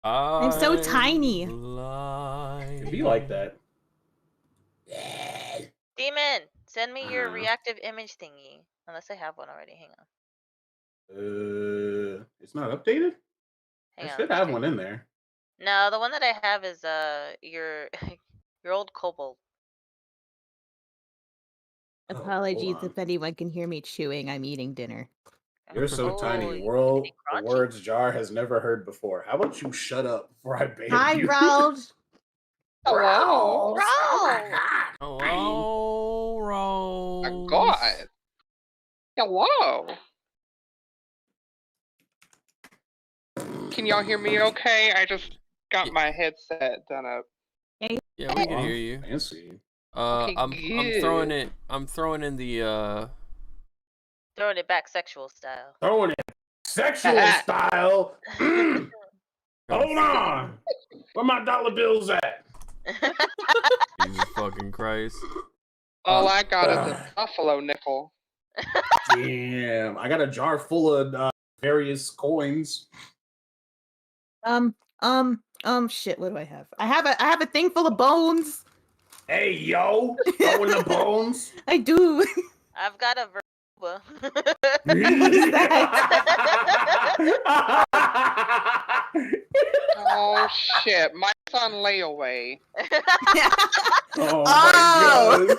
I'm so tiny. It'd be like that. Demon, send me your reactive image thingy. Unless I have one already. Hang on. It's not updated? Hang I on. should have one in there. No, the one that I have is your your old kobold. Apologies if anyone can hear me chewing. I'm eating dinner. You're so tiny. The words Jar has never heard before. How about you shut up before I ban Hi, you? Rose. Hello. Rose! Oh my god. Hello, Rose. My God. Hello. Can y'all hear me okay? I just got my headset done up. Yeah, we can hear you. Fancy. Okay, I'm throwing it. I'm throwing in the Throwing it back sexual style. Throwing it sexual style. Hold on. Where my dollar bills at? Jesus fucking Christ. All I got is a buffalo nickel. Damn. I got a jar full of various coins. Shit, what do I have? I have a thing full of bones. Hey, yo. Throwing the bones. I do. I've got a verba. What is that? Oh shit, mine's on layaway. Oh my god.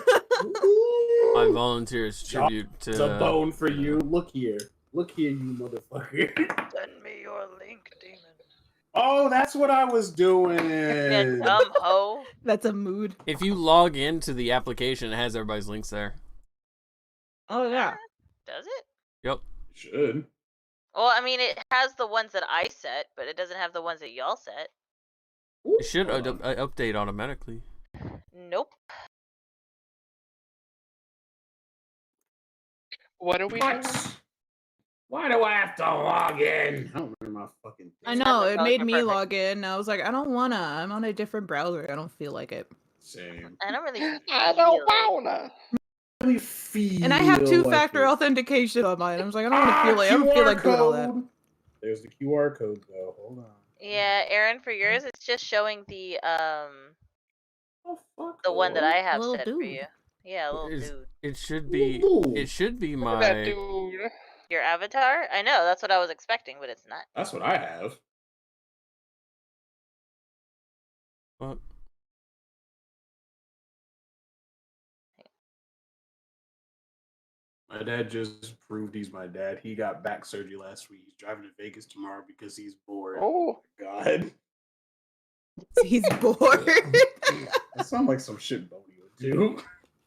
My volunteers tribute to. It's a bone for you. Look here. Look here, you motherfucker. Send me your link, demon. Oh, that's what I was doing. You dumb hoe. That's a mood. If you log into the application, it has everybody's links there. Oh yeah. Does it? Yep. Should. Well, I mean, it has the ones that I set, but it doesn't have the ones that y'all set. It should update automatically. Nope. What are we doing? Why do I have to log in? I don't remember my fucking thing. I know, it made me log in. I was like, I don't wanna. I'm on a different browser. I don't feel like it. Same. I don't really. I don't wanna. Really feel And I have like two-factor it. authentication on mine. I was like, I don't want to feel like. I don't feel like doing all that. There's the QR code though. Hold on. Yeah, Aaron, for yours, it's just showing the Oh, the one that I have little set for dude. you. Yeah, little dude. It should be. It should be Look at that my. dude. Your avatar? I know, that's what I was expecting, but it's not. That's what I have. What? My dad just proved he's my dad. He got back surgery last week. He's driving to Vegas tomorrow because he's bored. Oh God. He's bored. That sounds like some shit Bodie would do.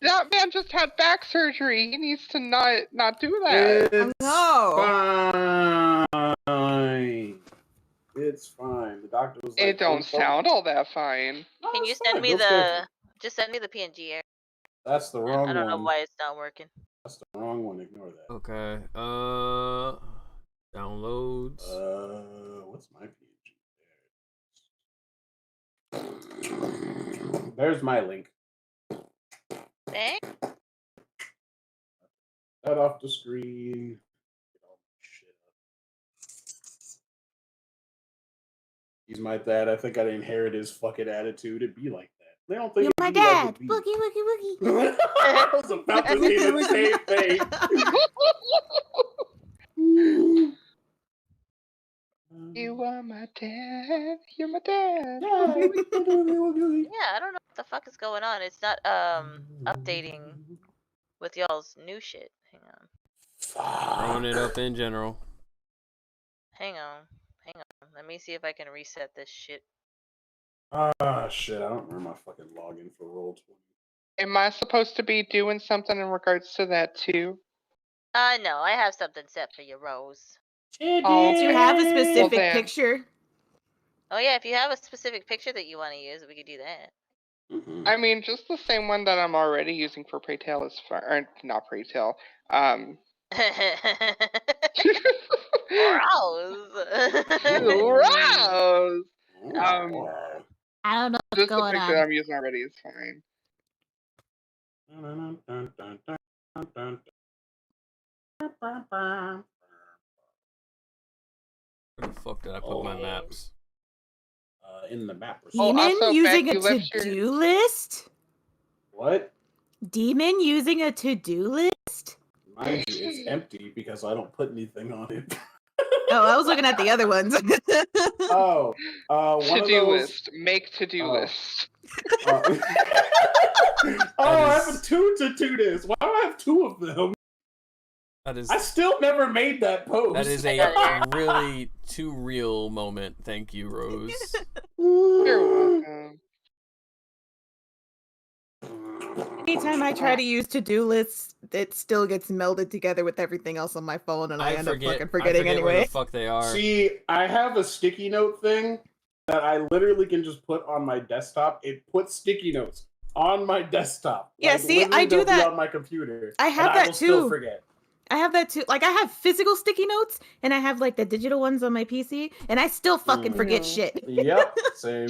That man just had back surgery. He needs to not do that. It's No. fine. It's fine. The doctor was like, It don't sound all that fine. No, Can you it's send fine. me Go the just send me the PNG, Aaron? That's the wrong one. I don't know why it's not working. That's the wrong one. Ignore that. Okay. Downloads. What's my PNG? There's my link. Eh? That off the screen. Get all my shit up. He's my dad. I think I'd inherit his fucking attitude. It'd be like that. They don't think You're my it'd be like dad. it be. Boogie, woogie, woogie. I was about to say the same thing. You are my dad. You're my dad. Yeah, I don't know what the fuck is going on. It's not updating with y'all's new shit. Hang on. Throwing it up in general. Hang on. Let me see if I can reset this shit. Ah, shit. I don't remember my fucking login for Roll20. Am I supposed to be doing something in regards to that too? No, I have something set for you, Rose. Oh, Do you have a specific well, then. picture? Oh yeah, if you have a specific picture that you want to use, we could do that. Mm-hmm. I mean, just the same one that I'm already using for Pray Tale is fine. Or not Pray Tale. Rose. Rose. I don't know what's Just the going picture on. that I'm using already is fine. Where the fuck did I put my maps? in the map. Oh, Demon also, using Beck, a you left your- to-do list? What? Demon using a to-do list? Mind you, it's empty because I don't put anything on it. Oh, I was looking at the other ones. Oh, one of To-do those. list. Make to-do Oh. list. Oh, I have a two to-do list. Why do I have two of them? That is I still never made that post. that is a really too real moment. Thank you, Rose. You're welcome. Anytime I try to use to-do lists, it still gets melded together with everything else on my phone, and I end up fucking forgetting I forget anyway. where the fuck they are. See, I have a sticky note thing that I literally can just put on my desktop. It puts sticky notes on my desktop. Yeah, Like, see, literally I do they'll be that. on my computer. I have and that I will still too. forget. I have that too. Like, I have physical sticky notes, and I have, like, the digital ones on my PC, and I still fucking forget shit. Yep, same.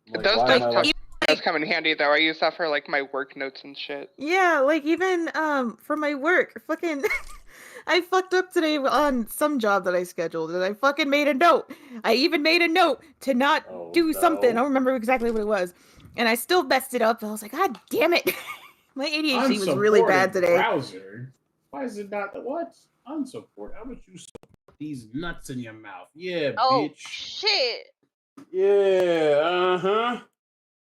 Like, Those why am I like, does come in handy, though. I use that for, like, my work notes and shit. Yeah, like, even, for my work, fucking... I fucked up today on some job that I scheduled, and I fucking made a note. I even made a note to not do something. I don't remember exactly what it was. And I still messed it up, and I was like, God damn it. My ADHD was really bad today. Browser. Why is it not what? Unsupport. How about you support these nuts in your mouth? Yeah, Oh, bitch. shit. Yeah, uh-huh.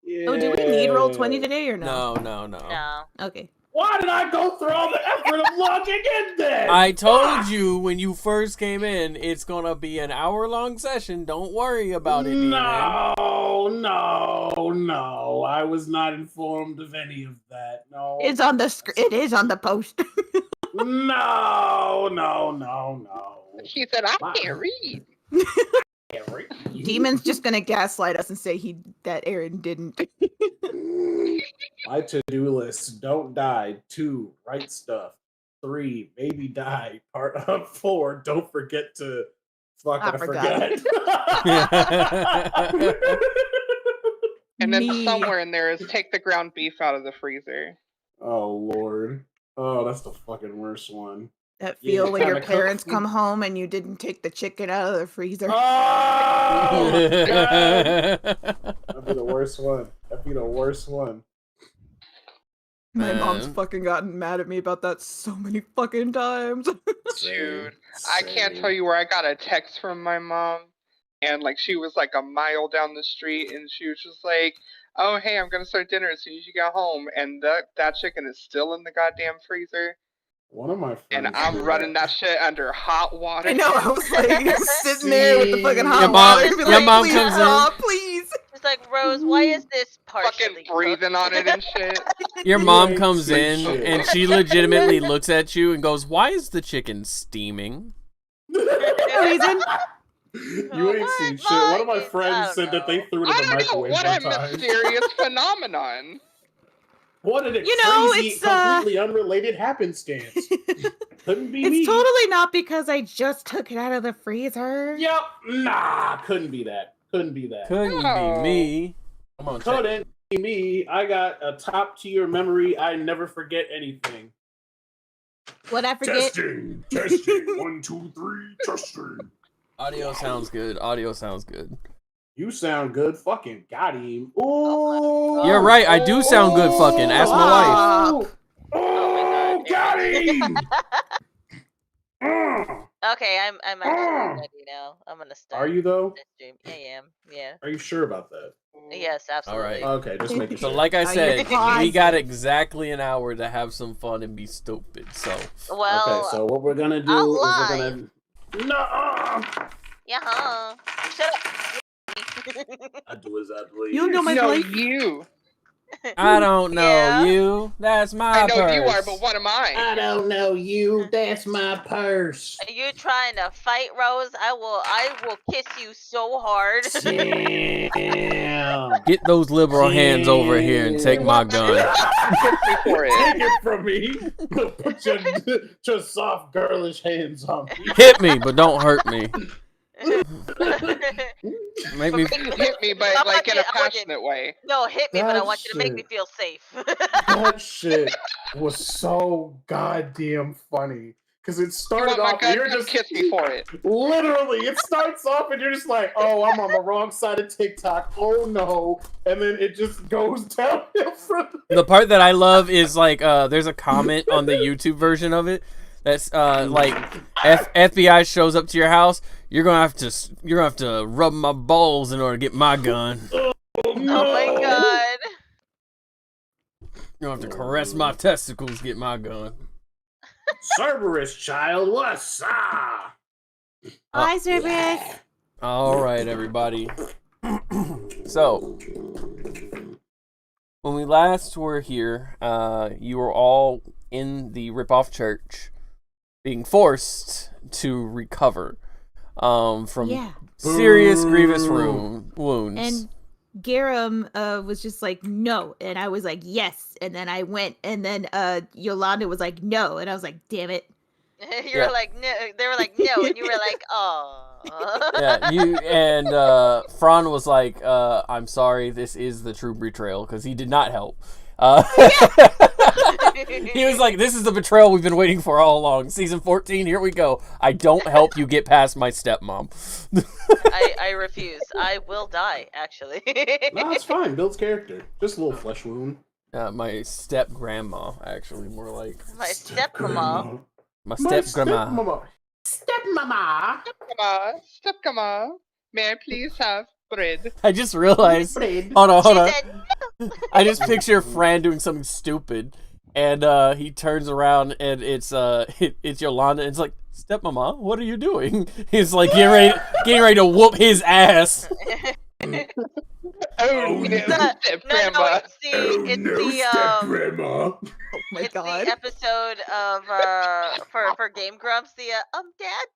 Yeah. Oh, do we need Roll20 today or no? No. No. Okay. Why did I go through all the effort of logging in then? I told you when you first came in, it's gonna be an hour-long session. Don't worry about it, Demon. No. I was not informed of any of that. No. It's on the it is on the post. No. He said, I can't read. Demon's just gonna gaslight us and say that Aaron didn't. My to-do list: don't die. 2, write stuff. 3, maybe die. Part of 4, don't forget to. Fuck, I forgot. And then somewhere in there is take the ground beef out of the freezer. Oh Lord. Oh, that's the fucking worst one. That feel when your parents come home and you didn't take the chicken out of the freezer. Oh, God. That'd be the worst one. My mom's fucking gotten mad at me about that so many fucking times. Dude, I can't tell you where I got a text from my mom, and like she was like a mile down the street, and she was just like, "Oh hey, I'm gonna start dinner as soon as you get home," and that chicken is still in the goddamn freezer. One of my friends. And I'm running that shit under hot water. I know, I was like sitting there with the fucking hot water. Your mom comes in. Please. It's like, Rose, why is this partially fucking breathing on it and shit? Your mom comes in and she legitimately looks at you and goes, "Why is the chicken steaming?" Reason? You ain't seen shit. One of my friends said that they threw it in the microwave what one a time. mysterious phenomenon. What an crazy, completely unrelated happenstance. Couldn't be me. It's totally not because I just took it out of the freezer. Yep. Nah, couldn't be that. Couldn't be me. Come on, couldn't be me. I got a top tier memory. I never forget anything. What I forget? Testing. 1, 2, 3. Testing. Audio sounds good. You sound good. Fucking got him. Ooh. You're right. I do sound good. Fucking ask my wife. Oh, got him. Okay, I'm actually ready now. I'm gonna start. Are you though? This stream. I am. Yeah. Are you sure about that? Yes, absolutely. All right. Okay, just making So sure. like I said, we got exactly an hour to have some fun and be stupid. So. Well. Okay, so what we're gonna do is we're gonna. No. Yeah. Shut up. I do as I please. You know my life. You. I don't know you. That's my I know purse. you are, but what am I? I don't know you. That's my purse. Are you trying to fight, Rose? I will kiss you so hard. Damn. Get those liberal hands over here and take my gun. Take it from me. Put your soft, girlish hands on me. Hit me, but don't hurt me. Make me. Hit me, but like in a passionate way. No, hit me, but I want you to make me feel safe. That shit was so goddamn funny. because it You started want my off and gun? you're Come just kiss me for it. literally, it starts off and you're just like, oh, I'm on the wrong side of TikTok. Oh no. And then it just goes downhill from there. The part that I love is like there's a comment on the YouTube version of it that's like FBI shows up to your house. You're gonna have to rub my balls in order to get my gun. Oh, no. Oh my god. You're gonna have to caress my testicles to get my gun. Cerberus child, what's up? Hi, Cerberus. All right, everybody. So, when we last were here, you were all in the rip-off church, being forced to recover from serious, grievous wounds. And Garum was just like, no. And I was like, yes. And then I went. And then Yolanda was like, no. And I was like, damn it. You were like, no. They were like, no. And you were like, oh. Yeah, you and Fran was like, I'm sorry, this is the true betrayal, because he did not help. He was like, this is the betrayal we've been waiting for all along. Season 14, here we go. I don't help you get past my stepmom. I refuse. I will die, actually. No, it's fine. Builds character. Just a little flesh wound. My step-grandma, actually, more like. My stepmama. My step-grandma. Stepmama. Stepmama. May I please have bread? I just realized. Bread. Hold on. Said, I just picture Fran doing something stupid, and he turns around, and it's Yolanda, and it's like, stepmama, what are you doing? He's like getting ready to whoop his ass. Oh, no, step-grandma. Step-grandma. Oh my It's god. the episode of for Game Grumps, the Dad.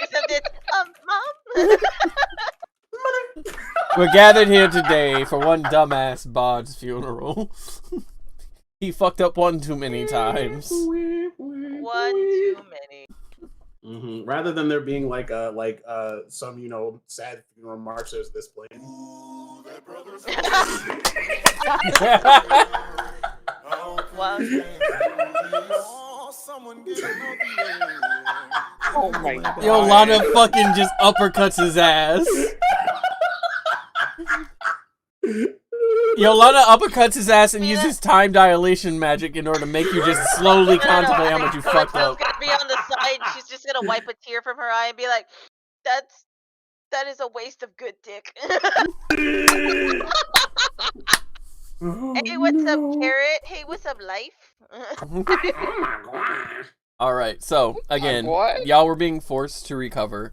Except it's Mom. We're gathered here today for one dumbass Bod's funeral. He fucked up one too many times. One too many. Mm-hmm. Rather than there being like some sad funeral march, there's this play. Wow. Oh my god. Yolanda fucking just uppercuts his ass. Yolanda uppercuts his ass and uses time dilation magic in order to make you just slowly contemplate how much you fucked up. Gonna be on the side. She's just gonna wipe a tear from her eye and be like, that is a waste of good dick." Hey, what's up, Carrot? Hey, what's up, Life? Alright, so, again, What? y'all were being forced to recover.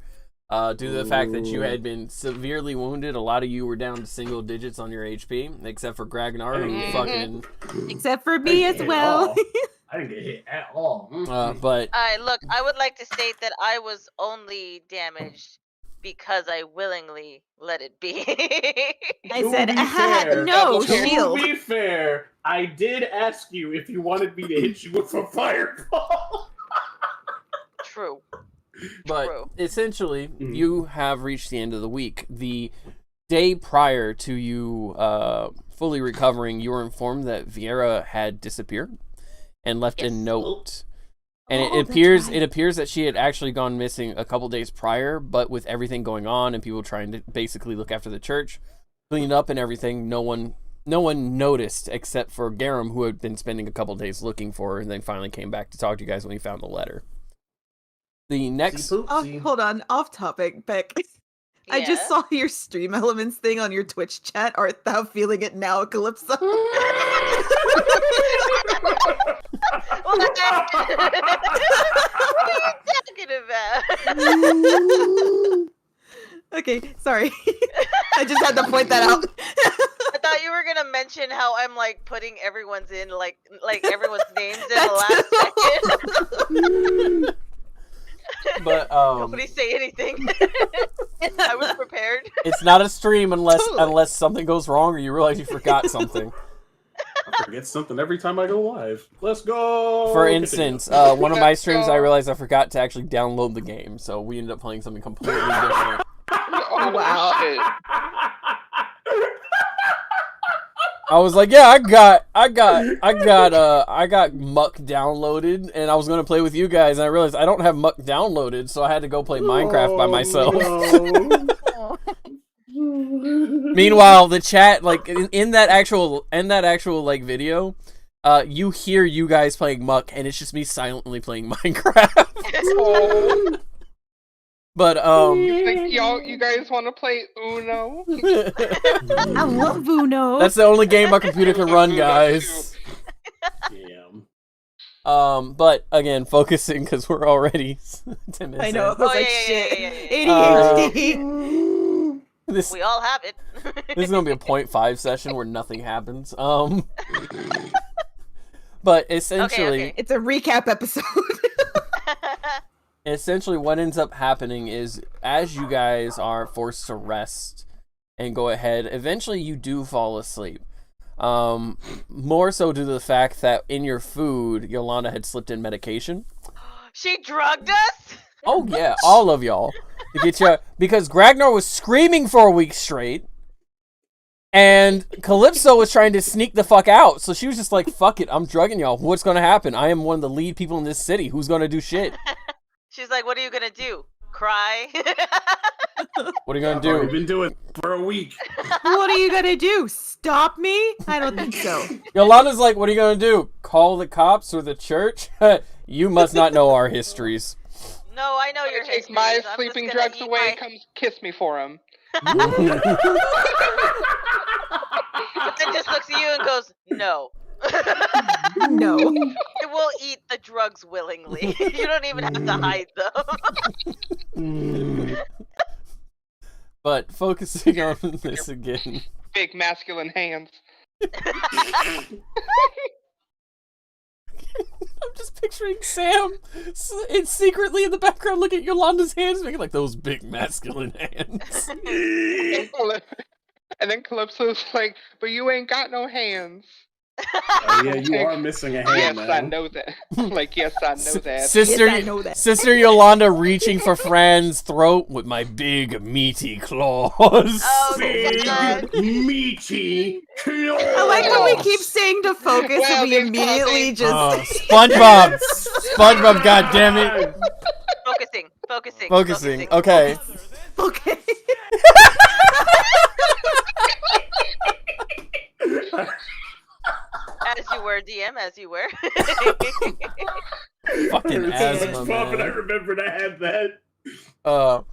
Due to the fact that you had been severely wounded, a lot of you were down to single digits on your HP, except for Gragnar, who fucking... Except for me as well. I didn't get hit at all. But... Alright, look, I would like to state that I was only damaged because I willingly let it be. I said, fair, no, to shield. To be fair, I did ask you if you wanted me to hit you with a fireball. True. But True. essentially, you have reached the end of the week. The day prior to you fully recovering, you were informed that Viera had disappeared and left a note. And it appears that she had actually gone missing a couple days prior, but with everything going on and people trying to basically look after the church, clean up and everything, no one noticed except for Garum, who had been spending a couple days looking for her and then finally came back to talk to you guys when he found the letter. The next... Hold on, off topic, Beck. I just saw your Stream Elements thing on your Twitch chat. Art thou feeling it now, Calypso? What are you talking about? Okay, sorry. I just had to point that out. I thought you were gonna mention how I'm like putting everyone's in like everyone's names in the last second. But Nobody say anything. I was prepared. It's not a stream unless something goes wrong or you realize you forgot something. I forget something every time I go live. Let's go! For instance, one of my streams, I realized I forgot to actually download the game, so we ended up playing something completely different. Oh, Wow. shit. I was like, yeah, I got Muck downloaded, and I was gonna play with you guys, and I realized I don't have Muck downloaded, so I had to go play Minecraft by myself. No. Meanwhile, the chat, like in that actual like video, you hear you guys playing Muck, and it's just me silently playing Minecraft. But You think you guys want to play Uno? I love Uno. That's the only game my computer can run, guys. Damn. But again, focusing because we're already 10 minutes. I know. I in. was like, shit. ADHD. This We all have it. is gonna be a 0.5 session where nothing happens. But essentially, It's a recap episode. essentially what ends up happening is as you guys are forced to rest and go ahead, eventually you do fall asleep. More so due to the fact that in your food, Yolanda had slipped in medication. She drugged us? Oh yeah, all of y'all. To get you, because Gragnar was screaming for a week straight, and Calypso was trying to sneak the fuck out. So she was just like, fuck it, I'm drugging y'all. What's gonna happen? I am one of the lead people in this city. Who's gonna do shit? She's like, what are you gonna do? Cry? What are you gonna I've already do? been doing it for a week. What are you gonna do? Stop me? I don't think so. Yolanda's like, what are you gonna do? Call the cops or the church? You must not know our histories. No, I know your Take history. my sleeping drugs away. Come kiss me for them. But then just looks at you and goes, no. No. I will eat the drugs willingly. You don't even have to hide them. But focusing on this again. Big masculine hands. I'm just picturing Sam it's secretly in the background looking at Yolanda's hands, making like those big masculine hands. And then Calypso's like, but you ain't got no hands. Oh yeah, you are missing a hand Yes, now. I know that. Like, yes, I know that. Sister, Yes, I know that. Sister Yolanda reaching for Fran's throat with my big meaty claws. Oh, Big, God. meaty claws. I like how we keep saying to focus Well, and we these immediately coffees- just... SpongeBob! SpongeBob, goddammit! Focusing. Focusing, okay. Okay. As you were, DM, as you were. Fucking It's so asthma, much fun, but I man. remembered I had that.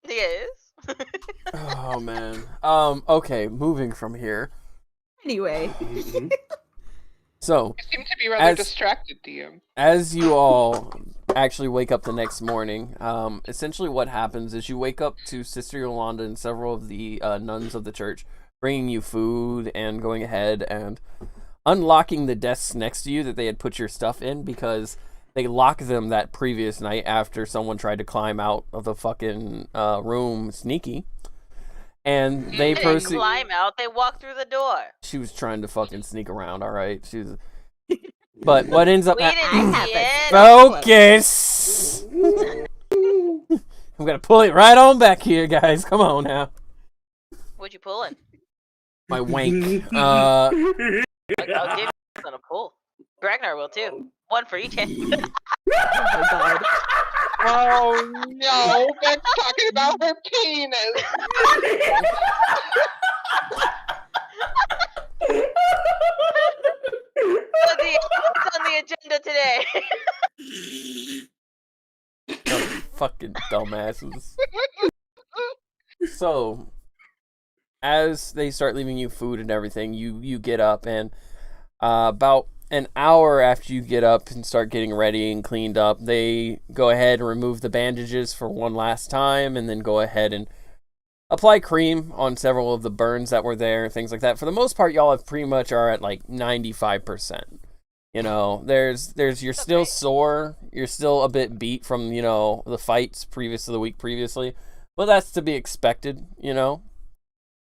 Yes. Oh, man. Okay, moving from here. Anyway. So, You seem to be rather As- distracted, DM. as you all actually wake up the next morning, essentially what happens is you wake up to Sister Yolanda and several of the nuns of the church bringing you food and going ahead and unlocking the desks next to you that they had put your stuff in because they locked them that previous night after someone tried to climb out of the fucking room sneaky. And they They didn't proceed. climb out, they walked through the door. She was trying to fucking sneak around, alright? She was. But what ends up We happening. didn't see it. Focus! I'm gonna pull it right on back here, guys. Come on now. What'd you pull in? My wank. I'll give you on a pull. Ragnar will too. One for each hand. Oh my god. Oh no, Beck's talking about her penis. What's on the agenda today? Fucking dumbasses. So, as they start leaving you food and everything, you get up, and about an hour after you get up and start getting ready and cleaned up, they go ahead and remove the bandages for one last time, and then go ahead and apply cream on several of the burns that were there, things like that. For the most part, y'all have pretty much are at like 95%. You know, you're still sore, you're still a bit beat from, you know, the fights previous to the week previously, but that's to be expected, you know.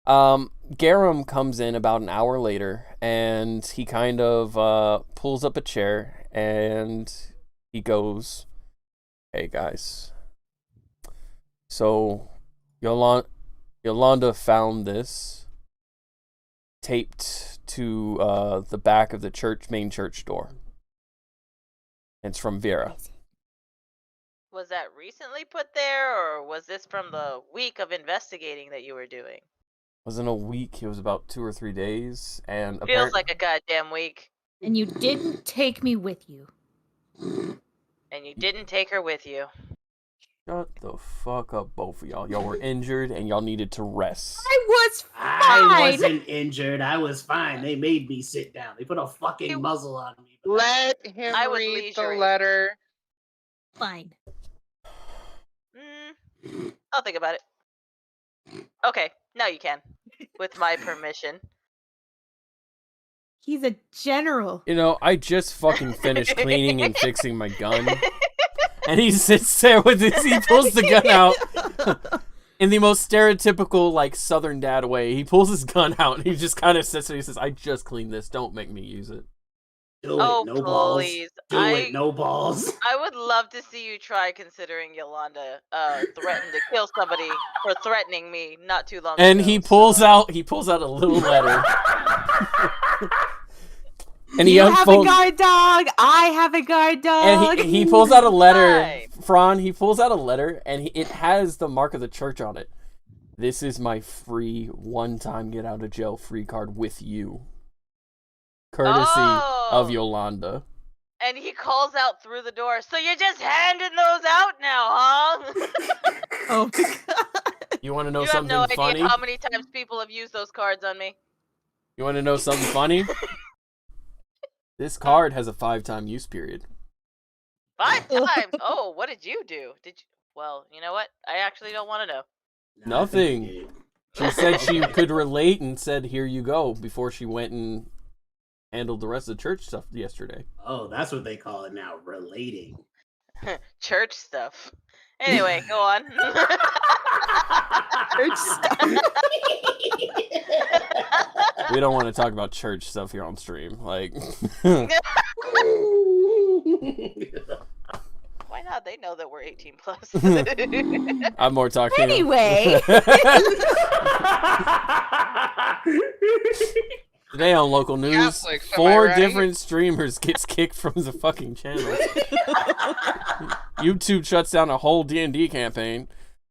Garum comes in about an hour later, and he kind of pulls up a chair, and he goes, "Hey guys, so Yolanda found this taped to the back of the main church door. It's from Vera. Was that recently put there, or was this from the week of investigating that you were doing? Wasn't a week, it was about 2 or 3 days, and Feels like a goddamn week. And you didn't take me with you. And you didn't take her with you. Shut the fuck up, both of y'all. Y'all were injured and y'all needed to rest. I was fine. I wasn't injured. I was fine. They made me sit down. They put a fucking muzzle on me. Let him read the letter. Fine. I'll think about it. Okay, now you can. With my permission. He's a general. You know, I just fucking finished cleaning and fixing my gun. And he sits there with his, he pulls the gun out in the most stereotypical, like, Southern dad way. He pulls his gun out and he just kind of sits there and he says, I just cleaned this. Don't make me use it. Do it, no balls. Do it, no balls. I would love to see you try considering Yolanda threatened to kill somebody for threatening me not too long ago. And he pulls out a little letter. And you have a guard dog. I have a guard dog. And he pulls out a letter. Fran, he pulls out a letter, and it has the mark of the church on it. This is my free one-time get-out-of-jail-free card with you. Courtesy of Yolanda. And he calls out through the door, so you're just handing those out now, huh? Oh my god. You want to know something funny? You have no idea how many times people have used those cards on me. You want to know something funny? This card has a 5-time use period. 5 times? Oh, what did you do? Well, you know what? I actually don't want to know. Nothing. She said she could relate and said, here you go, before she went and handled the rest of the church stuff yesterday. Oh, that's what they call it now, relating. Church stuff. Anyway, go on. Church stuff. We don't want to talk about church stuff here on stream. Like, why not? They know that we're 18 plus. I'm more talking. Anyway. Today on local news, Catholics, 4 right? different streamers gets kicked from the fucking channel. YouTube shuts down a whole D&D campaign.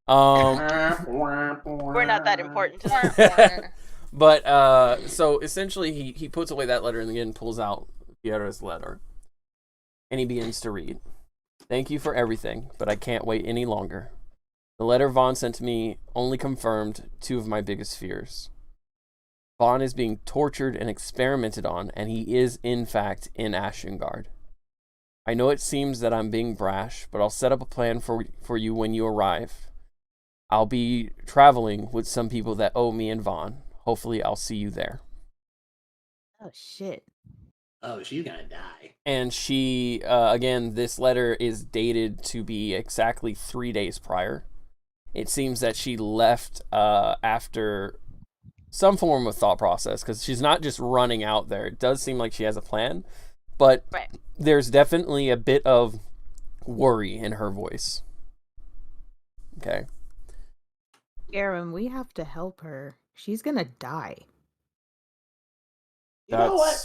We're not that important to them. But, so essentially he puts away that letter and again pulls out Viera's letter. And he begins to read. Thank you for everything, but I can't wait any longer. The letter Vaughn sent to me only confirmed 2 of my biggest fears. Vaughn is being tortured and experimented on, and he is, in fact, in Ashengard. I know it seems that I'm being brash, but I'll set up a plan for you when you arrive. I'll be traveling with some people that owe me and Vaughn. Hopefully, I'll see you there. Oh, shit. Oh, she's gonna die. And she, again, this letter is dated to be exactly 3 days prior. It seems that she left after some form of thought process, because she's not just running out there. It does seem like she has a plan, but there's definitely a bit of worry in her voice. Okay. Aaron, we have to help her. She's gonna die. You know what?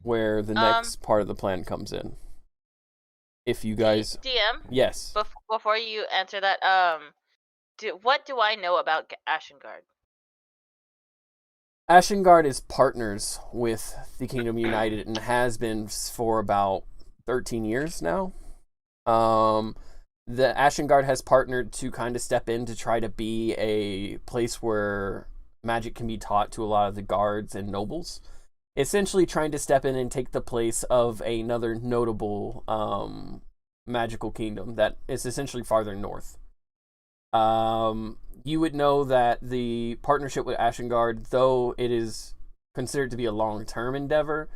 Where the next part of the plan comes in. If you guys... DM? Yes. Before you answer that, what do I know about Ashengard? Ashengard is partners with the Kingdom United and has been for about 13 years now. The Ashengard has partnered to kind of step in to try to be a place where magic can be taught to a lot of the guards and nobles. Essentially trying to step in and take the place of another notable magical kingdom that is essentially farther north. You would know that the partnership with Ashengard, though it is considered to be a long-term endeavor,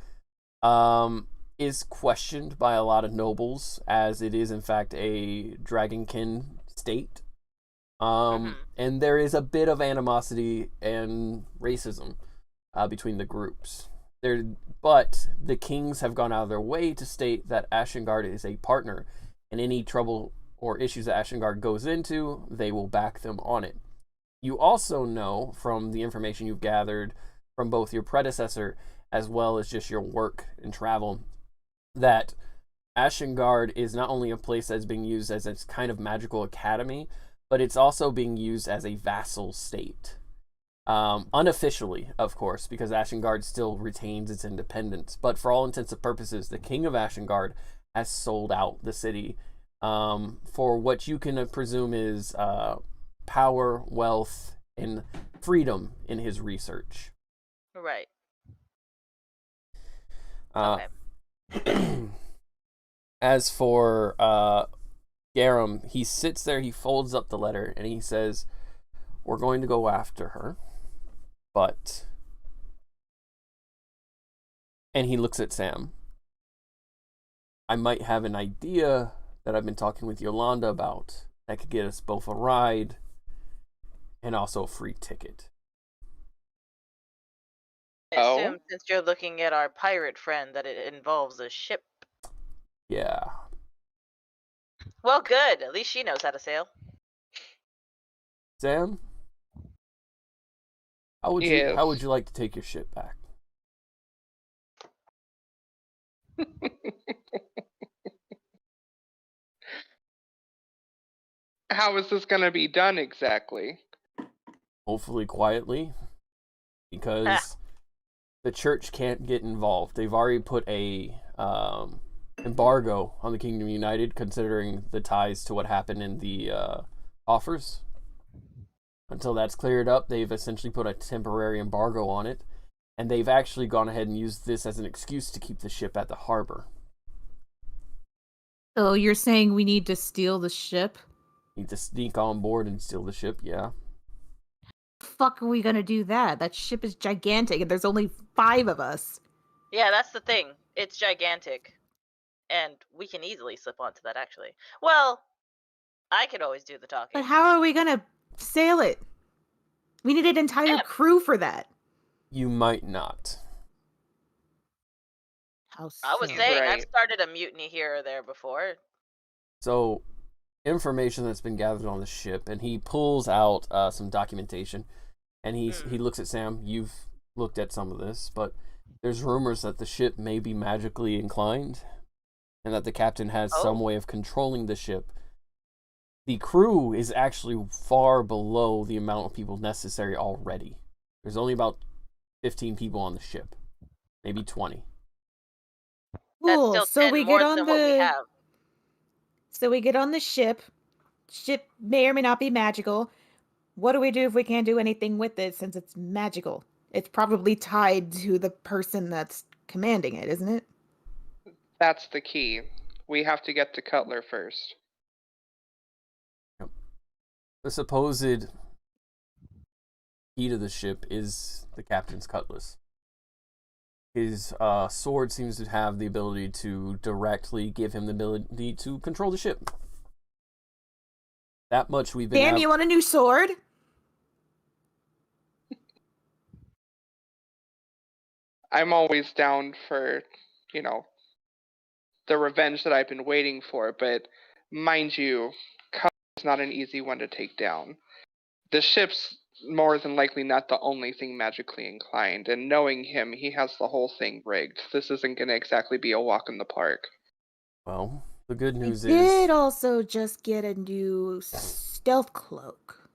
is questioned by a lot of nobles, as it is in fact a dragonkin state. And there is a bit of animosity and racism between the groups. But the kings have gone out of their way to state that Ashengard is a partner, and any trouble or issues that Ashengard goes into, they will back them on it. You also know from the information you've gathered from both your predecessor as well as just your work and travel that Ashengard is not only a place that's being used as a kind of magical academy, but it's also being used as a vassal state. Unofficially, of course, because Ashengard still retains its independence. But for all intents and purposes, the king of Ashengard has sold out the city for what you can presume is power, wealth, and freedom in his research. Right. Okay. As for Garum, he sits there, he folds up the letter, and he says, we're going to go after her, but... And he looks at Sam. I might have an idea that I've been talking with Yolanda about that could get us both a ride and also a free ticket. I assume since you're looking at our pirate friend that it involves a ship. Yeah. Well, good. At least she knows how to sail. Sam? How would you like to take your ship back? How is this going to be done exactly? Hopefully quietly, because the church can't get involved. They've already put a embargo on the Kingdom United, considering the ties to what happened in the offers. Until that's cleared up, they've essentially put a temporary embargo on it, and they've actually gone ahead and used this as an excuse to keep the ship at the harbor. So you're saying we need to steal the ship? Need to sneak on board and steal the ship, yeah. Fuck are we gonna do that? That ship is gigantic and there's only 5 of us. Yeah, that's the thing. It's gigantic. And we can easily slip onto that, actually. Well, I could always do the talking. But how are we gonna sail it? We need an entire crew for that. You might not. How I was saying, I've started a mutiny here or there before. So, information that's been gathered on the ship, and he pulls out some documentation, and he looks at Sam. You've looked at some of this, but there's rumors that the ship may be magically inclined, and that the captain has some way of controlling the ship. The crew is actually far below the amount of people necessary already. There's only about 15 people on the ship, maybe 20. Cool. So we get on the ship. Ship may or may not be magical. What do we do if we can't do anything with it since it's magical? It's probably tied to the person that's commanding it, isn't it? That's the key. We have to get to Cutler first. Yep. The supposed key to the ship is the captain's cutlass. His sword seems to have the ability to directly give him the ability to control the ship. That much we've been... Damn, you want a new sword? I'm always down for, the revenge that I've been waiting for, but mind you, Cutler is not an easy one to take down. The ship's more than likely not the only thing magically inclined, and knowing him, he has the whole thing rigged. This isn't going to exactly be a walk in the park. Well, the good news is... We did also just get a new stealth cloak.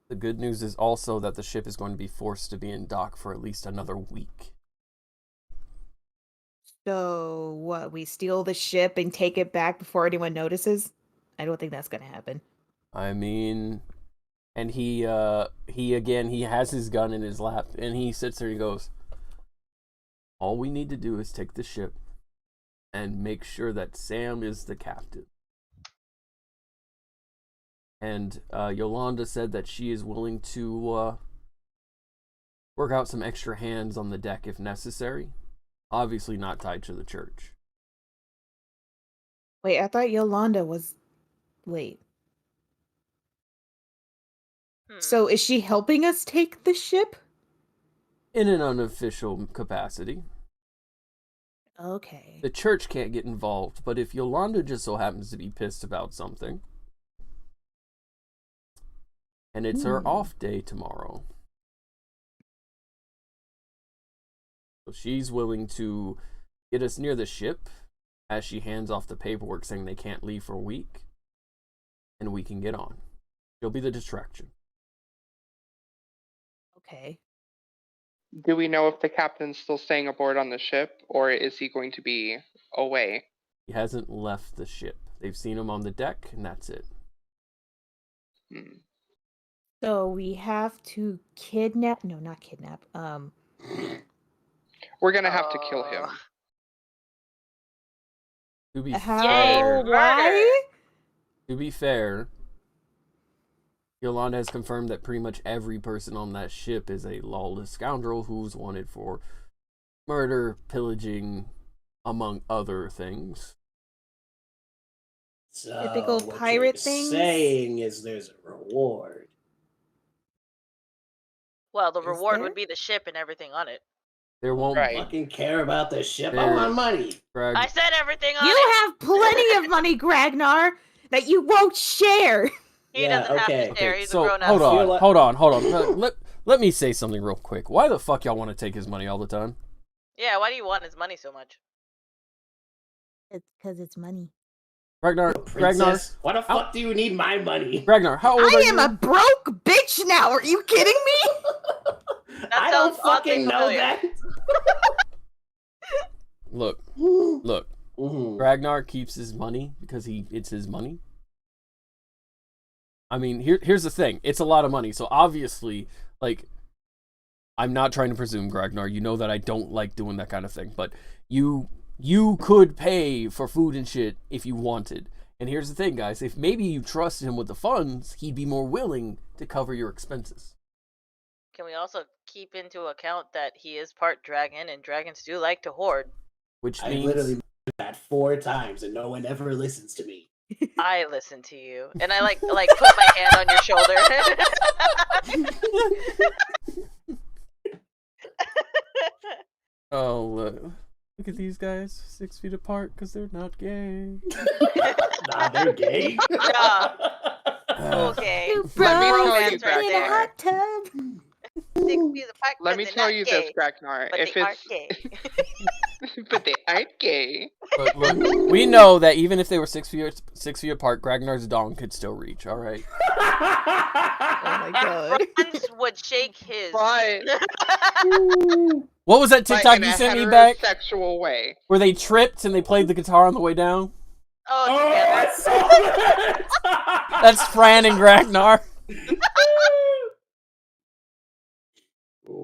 The good news is also that the ship is going to be forced to be in dock for at least another week. So, what, we steal the ship and take it back before anyone notices? I don't think that's going to happen. I mean... And he has his gun in his lap, and he sits there and goes, all we need to do is take the ship and make sure that Sam is the captain. And Yolanda said that she is willing to work out some extra hands on the deck if necessary. Obviously not tied to the church. Wait, I thought Yolanda was... Wait. So is she helping us take the ship? In an unofficial capacity. Okay. The church can't get involved, but if Yolanda just so happens to be pissed about something, And it's her off day tomorrow. So she's willing to get us near the ship as she hands off the paperwork saying they can't leave for a week. And we can get on. She'll be the distraction. Okay. Do we know if the captain's still staying aboard on the ship, or is he going to be away? He hasn't left the ship. They've seen him on the deck, and that's it. So we have to kidnap. No, not kidnap. We're gonna have to kill him. To be How? Why? To be fair, Yolanda has confirmed that pretty much every person on that ship is a lawless scoundrel who's wanted for murder, pillaging, among other things. So Typical what pirate you're things? saying is there's a reward. Well, the Is reward there? would be the ship and everything on it. There won't Right. Fucking care about the ship. I There- want money. Greg, I said everything on You it. have plenty of money, Gragnar, that you won't share. He Yeah, doesn't have okay. to share. Okay, He's so a grown up. hold I feel on, like- hold on. Let me say something real quick. Why the fuck y'all want to take his money all the time? Yeah, why do you want his money so much? It's because it's money. Ragnar, Princess, why the fuck do you need my money? Ragnar, how old are I you? am a broke bitch now. Are you kidding me? I don't sounds oddly fucking know familiar. that. Look, Mhm. Ragnar keeps his money because it's his money. I mean, here's the thing. It's a lot of money. So obviously, like, I'm not trying to presume, Ragnar. You know that I don't like doing that kind of thing. But you could pay for food and shit if you wanted. And here's the thing, guys. If maybe you trusted him with the funds, he'd be more willing to cover your expenses. Can we also keep into account that he is part dragon, and dragons do like to hoard? Which I means... literally did that 4 times and no one ever listens to me. I listen to you, and I like put my hand on your shoulder. Oh, look at these guys, 6 feet apart because they're not gay. Nah, they're gay. Yeah. Okay. Let me tell you, romance right in a there. hot tub. 6 feet apart. Let me tell you this, Ragnar. But If they aren't it's gay. but they aren't gay. Look, we know that even if they were 6 feet apart, Ragnar's dong could still reach. All right. Oh my god. Franz would shake his. But What was that TikTok in you a sent me back? heterosexual way. Where they tripped and they played the guitar on the way down? Oh, Oh, together. I saw that! That's Fran and Ragnar. But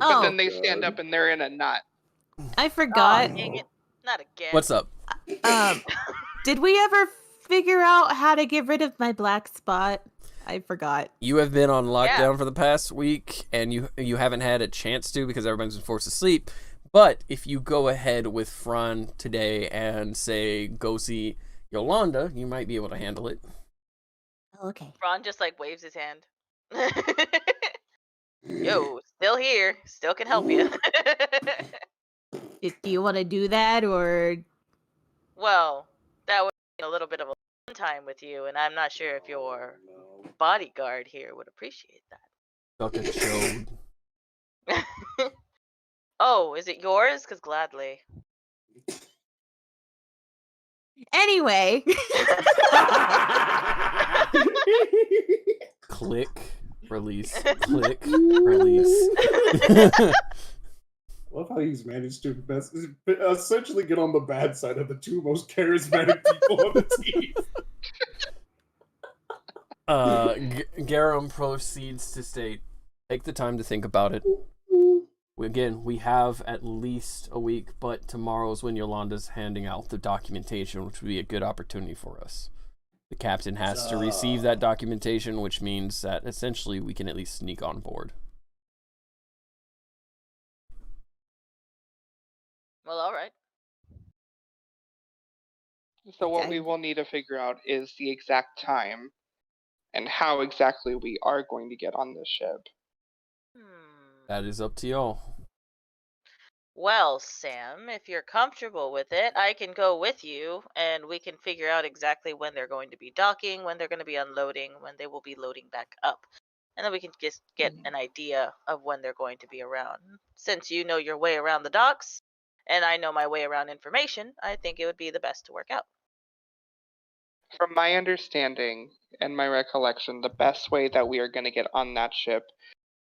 Oh. then they stand up and they're in a knot. I forgot. Oh, dang it. Not again. What's up? Did we ever figure out how to get rid of my black spot? I forgot. You have been on lockdown for the past week, and you haven't had a chance to because everybody's been forced to sleep. But if you go ahead with Fran today and say, go see Yolanda, you might be able to handle it. Okay. Ron just waves his hand. Yo, still here. Still can help you. Do you want to do that or? Well, that would be a little bit of a fun time with you, and I'm not sure if your bodyguard here would appreciate Fuck a chode. that. Oh, is it yours? Because gladly. Anyway. Click, release, click, release. Love how he's managed to essentially get on the bad side of the 2 most charismatic people on the team. Garum proceeds to state, take the time to think about it. Again, we have at least a week, but tomorrow's when Yolanda's handing out the documentation, which would be a good opportunity for us. The captain has to receive that documentation, which means that essentially we can at least sneak on board. Well, all right. So what Okay. we will need to figure out is the exact time and how exactly we are going to get on this ship. That is up to y'all. Well, Sam, if you're comfortable with it, I can go with you, and we can figure out exactly when they're going to be docking, when they're going to be unloading, when they will be loading back up. And then we can just get an idea of when they're going to be around. Since you know your way around the docks, and I know my way around information, I think it would be the best to work out. From my understanding and my recollection, the best way that we are going to get on that ship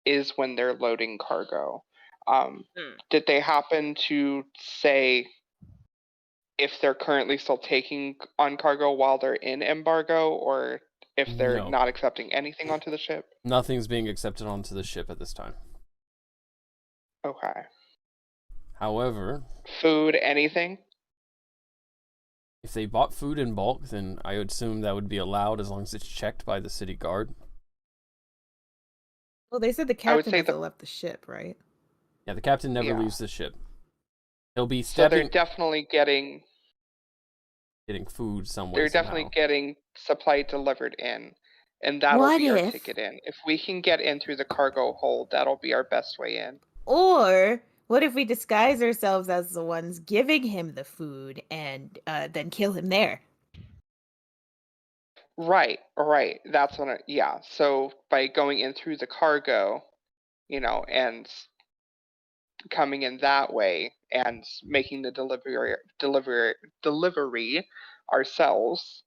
is when they're loading cargo. Did they happen to say if they're currently still taking on cargo while they're in embargo, or if they're not accepting anything onto the ship? Nothing's being accepted onto the ship at this time. Okay. However, food, anything? If they bought food in bulk, then I would assume that would be allowed as long as it's checked by the city guard. Well, they said the captain hasn't left the ship, right? Yeah, the captain never leaves the ship. He'll be So they're definitely getting food somewhere. They're definitely getting supply delivered in, and that'll be our ticket in. If we can get in through the cargo hold, that'll be our best way in. Or what if we disguise ourselves as the ones giving him the food and then kill him there? Right. That's what so by going in through the cargo, and coming in that way and making the delivery ourselves,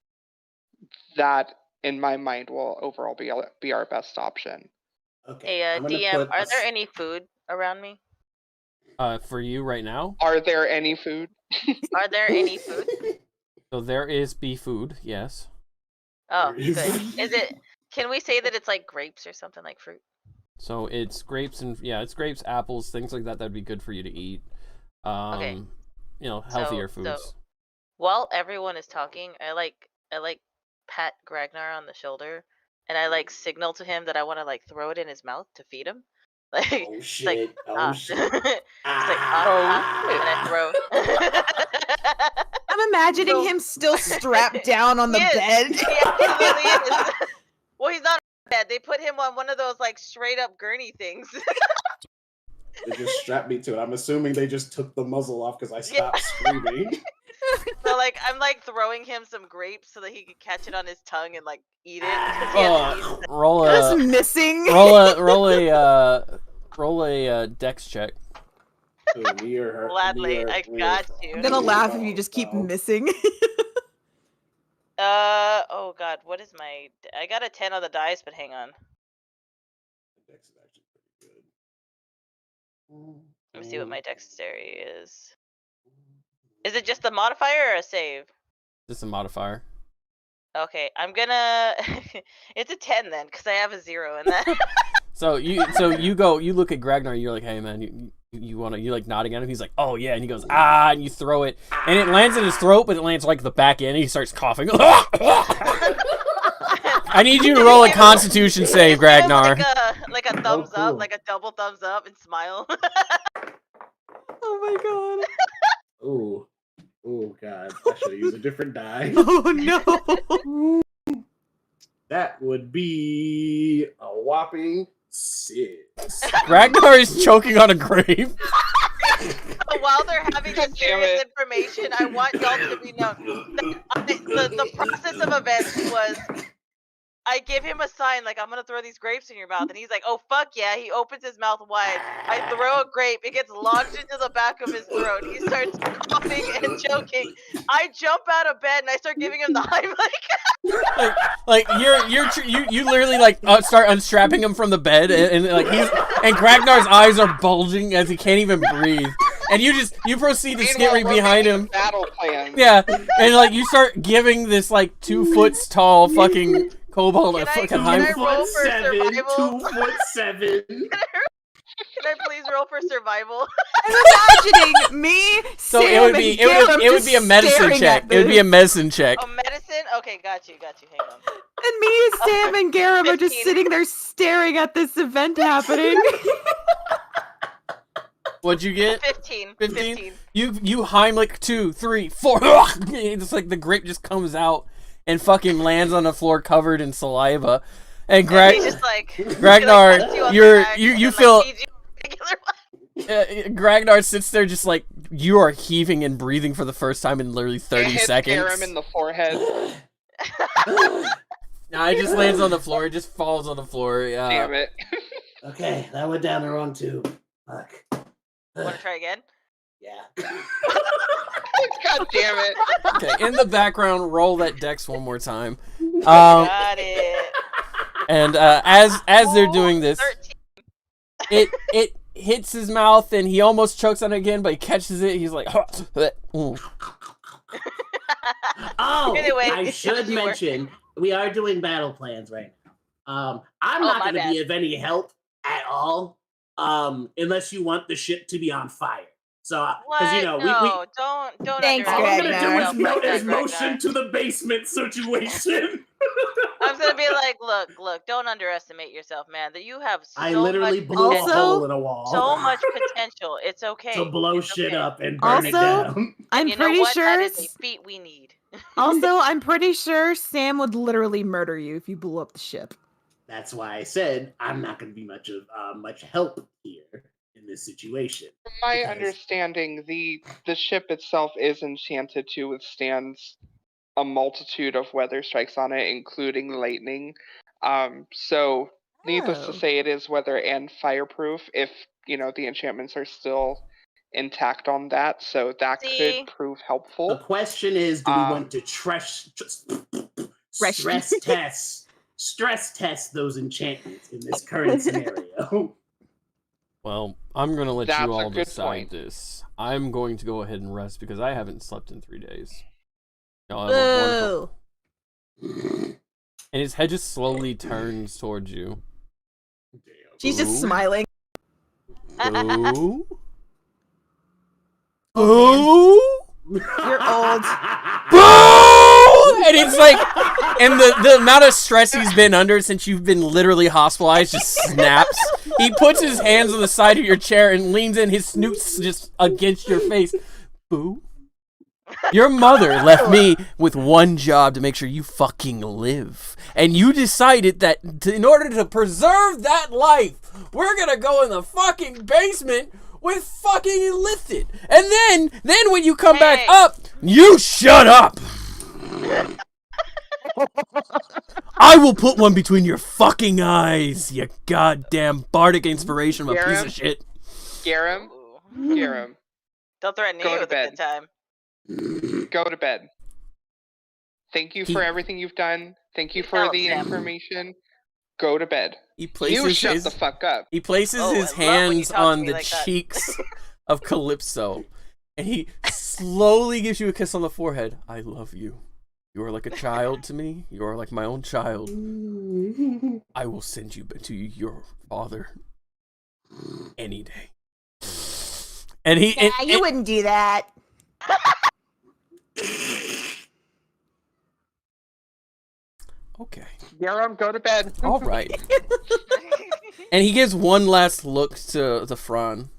that in my mind will overall be our best option. Okay. Hey, DM, are there any food around me? For you right now? Are there any food? Are there any food? So there is beef food, yes. Oh, good. Is it? Can we say that it's like grapes or something, like fruit? So it's grapes and it's grapes, apples, things like that. That'd be good for you to eat. Okay. Healthier foods. So while everyone is talking, I pat Gragnar on the shoulder, and I signal to him that I want to throw it in his mouth to feed him. Oh shit! Shit! And I throw. I'm imagining him still strapped down on the bed. He absolutely is. Well, he's not on the bed. They put him on one of those straight up gurney things. They just strapped me to it. I'm assuming they just took the muzzle off because I stopped screaming. So I'm throwing him some grapes so that he could catch it on his tongue and eat it. Roll a missing. Roll a dex check. Me or her? Gladly, I got you. I'm gonna laugh if you just keep missing. Oh god, what is my? I got a 10 on the dice, but hang on. Dex is actually pretty good. Let me see what my dexterity is. Is it just the modifier or a save? Just a modifier. Okay, I'm gonna. It's a 10 then, because I have a 0 in that. So you look at Gragnar, you're like, hey man, you nodding at him. He's like, oh yeah, and he goes, and you throw it, and it lands in his throat, but it lands the back end, and he starts coughing. I need you to roll a Constitution save, Gragnar. Like a thumbs up, like a double thumbs up, and smile. Oh my god. Oh god, I should use a different die. Oh no. That would be a whopping 6. Ragnar is choking on a grape. While they're having this serious information, I want y'all to be known. The process of events was I give him a sign I'm gonna throw these grapes in your mouth, and he's like, oh fuck yeah. He opens his mouth wide. I throw a grape, it gets lodged into the back of his throat. He starts coughing and choking. I jump out of bed and I start giving him the Heimlich. You literally start unstrapping him from the bed, and Gragnar's eyes are bulging as he can't even breathe. And you proceed to skit right behind him. Battle plan. Yeah, and you start giving this 2 foot tall fucking kobold a fucking Heimlich. 2'7". Can I please roll for survival? I'm imagining me. So it would be a medicine check. It would be a medicine check. Oh, medicine? Okay, got you. Hang on. And me, Sam, and Garam are just sitting there staring at this event happening. What'd you get? 15. 15. You Heimlich 2, 3, 4. It's the grape just comes out and fucking lands on the floor covered in saliva. And Gragnar, you feel. Gragnar sits there just you are heaving and breathing for the first time in literally 30 seconds. Scare him in the forehead. Nah, it just lands on the floor. It just falls on the floor. Damn it. Okay, that went down the wrong tube. Fuck. Want to try again? Yeah. God damn it. Okay, in the background, roll that dex one more time. Got it. And as they're doing this, 13. it hits his mouth and he almost chokes on it again, but he catches it. He's like, Oh, Anyway, I should you were- mention we are doing battle plans right now. I'm not my going to bad. be of any help at all, unless you want the ship to be on fire. So, because you know, no, don't. Thanks, all I'm gonna do Ragnar. is motion to the basement situation. I'm gonna be like, look, don't underestimate yourself, man. That you have so I literally much blew a Also- hole in a wall. so much potential. It's okay. to blow It's shit okay. up and burn it Also- down. I'm You know pretty what? sure. That is a feat we need. Also, I'm pretty sure Sam would literally murder you if you blew up the ship. That's why I said I'm not going to be much help here in this situation. From my Because- understanding, the ship itself is enchanted to withstand a multitude of weather strikes on it, including lightning. So needless to Oh. say, it is weather and fireproof if, you know, the enchantments are still intact on that, so that See? could prove The helpful. question is, do we want to stress test those enchantments in this current scenario? well, I'm going to let That's you a all good decide point. this. I'm going to go ahead and rest because I haven't slept in 3 days. No, I have a wonderful- Boo! And his head just slowly turns towards you. She's just Ooh. smiling. Boo? Oh, Boo? You're old. Boo! And it's like, and the amount of stress he's been under since you've been literally hospitalized just snaps. He puts his hands on the side of your chair and leans in, his snoot's just against your face. Boo? Your mother left me with one job to make sure you fucking live. And you decided that in order to preserve that life, we're gonna go in the fucking basement with fucking enlisted. And then when you come back Hey. up, you shut up. I will put one between your fucking eyes, you goddamn bardic inspiration of a piece of shit. Garum, Ooh. Garum, Don't threaten Go me to with a good bed. time. go to bed. Thank you for everything you've done. Thank you for Oh, the Sam. information. Go to bed. He You places shut his the fuck up. He places Oh, his I love when you hands talk to on me the like that. cheeks of Calypso, and he slowly gives you a kiss on the forehead. I love you. You are like a child to me. You are like my own child. I will send you to your father any day. And he, Yeah, you wouldn't do that. okay, Garum, go to bed. all right. And he gives one last look to Fran.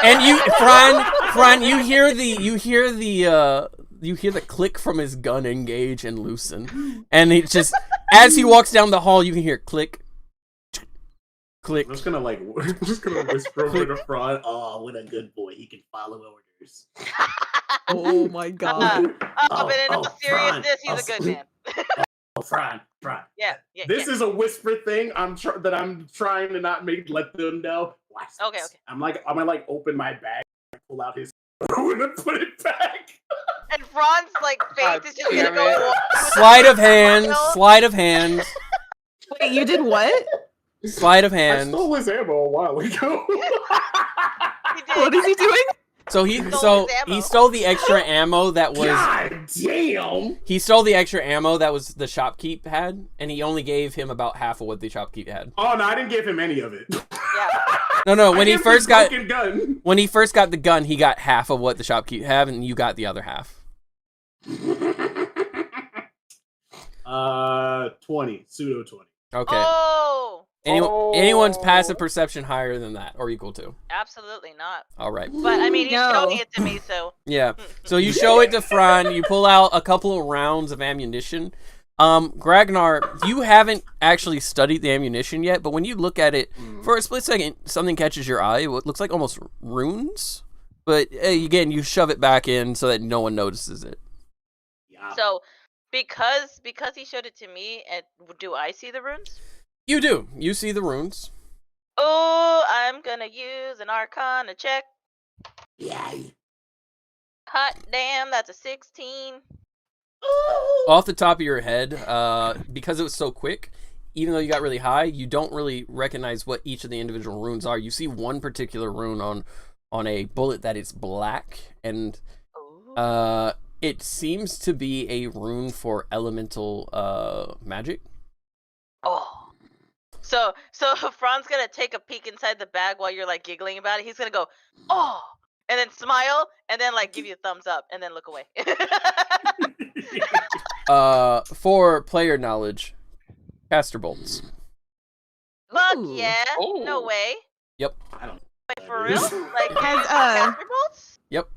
And you, Fran, you hear the click from his gun engage and loosen, and it just as he walks down the hall, you can hear click, click. I'm just gonna whisper over to Fraud. Oh, what a good boy! He can follow orders. Oh my god. But in all seriousness, he's a good man. Oh, Fran. Yeah. This is a whisper thing. I'm trying to not let them know. Watch this. Okay. I'm gonna open my bag, pull out his phone, and put it back. And Fran's like God face is just gonna damn go. it. Sleight of hand, sleight of hand, Wait, you did what? sleight of I hand. stole his ammo a while ago. He did. What is he doing? So Stole his ammo. he stole the extra ammo that was God damn! he stole the extra ammo that was the shopkeep had, and he only gave him about half of what the shopkeep had. Oh no, I didn't give him any of it. Yeah. No, when I he gave him first his got broken gun. when he first got the gun, he got half of what the shopkeep had, and you got the other half. 20 pseudo 20. Okay. Oh, Anyone's passive perception higher than that or equal to? absolutely not. All right. But I mean, he's No. showing it to me, so Yeah. So you show it to Fran. You pull out a couple of rounds of ammunition. Gragnar, you haven't actually studied the ammunition yet, but when you look at it for a split second, something catches your eye. What looks like almost runes. But again, you shove it back in so that no one notices it. Yeah. so Because he showed it to me, and do I see the runes? You do. You see the runes. Oh, I'm gonna use an Arcana check. Yay. Hot damn, that's a 16. Off the top of your head, because it was so quick, even though you got really high, you don't really recognize what each of the individual runes are. You see one particular rune on a bullet that is black, and it seems to be a rune for elemental magic. Oh. So Fran's gonna take a peek inside the bag while you're like giggling about it. He's gonna go, oh, and then smile, and then like give you a thumbs up, and then look away. For player knowledge, caster bolts. Fuck Ooh. yeah! Oh. No way. Yep. I don't. Wait, for real? Like Has, caster bolts? Yep.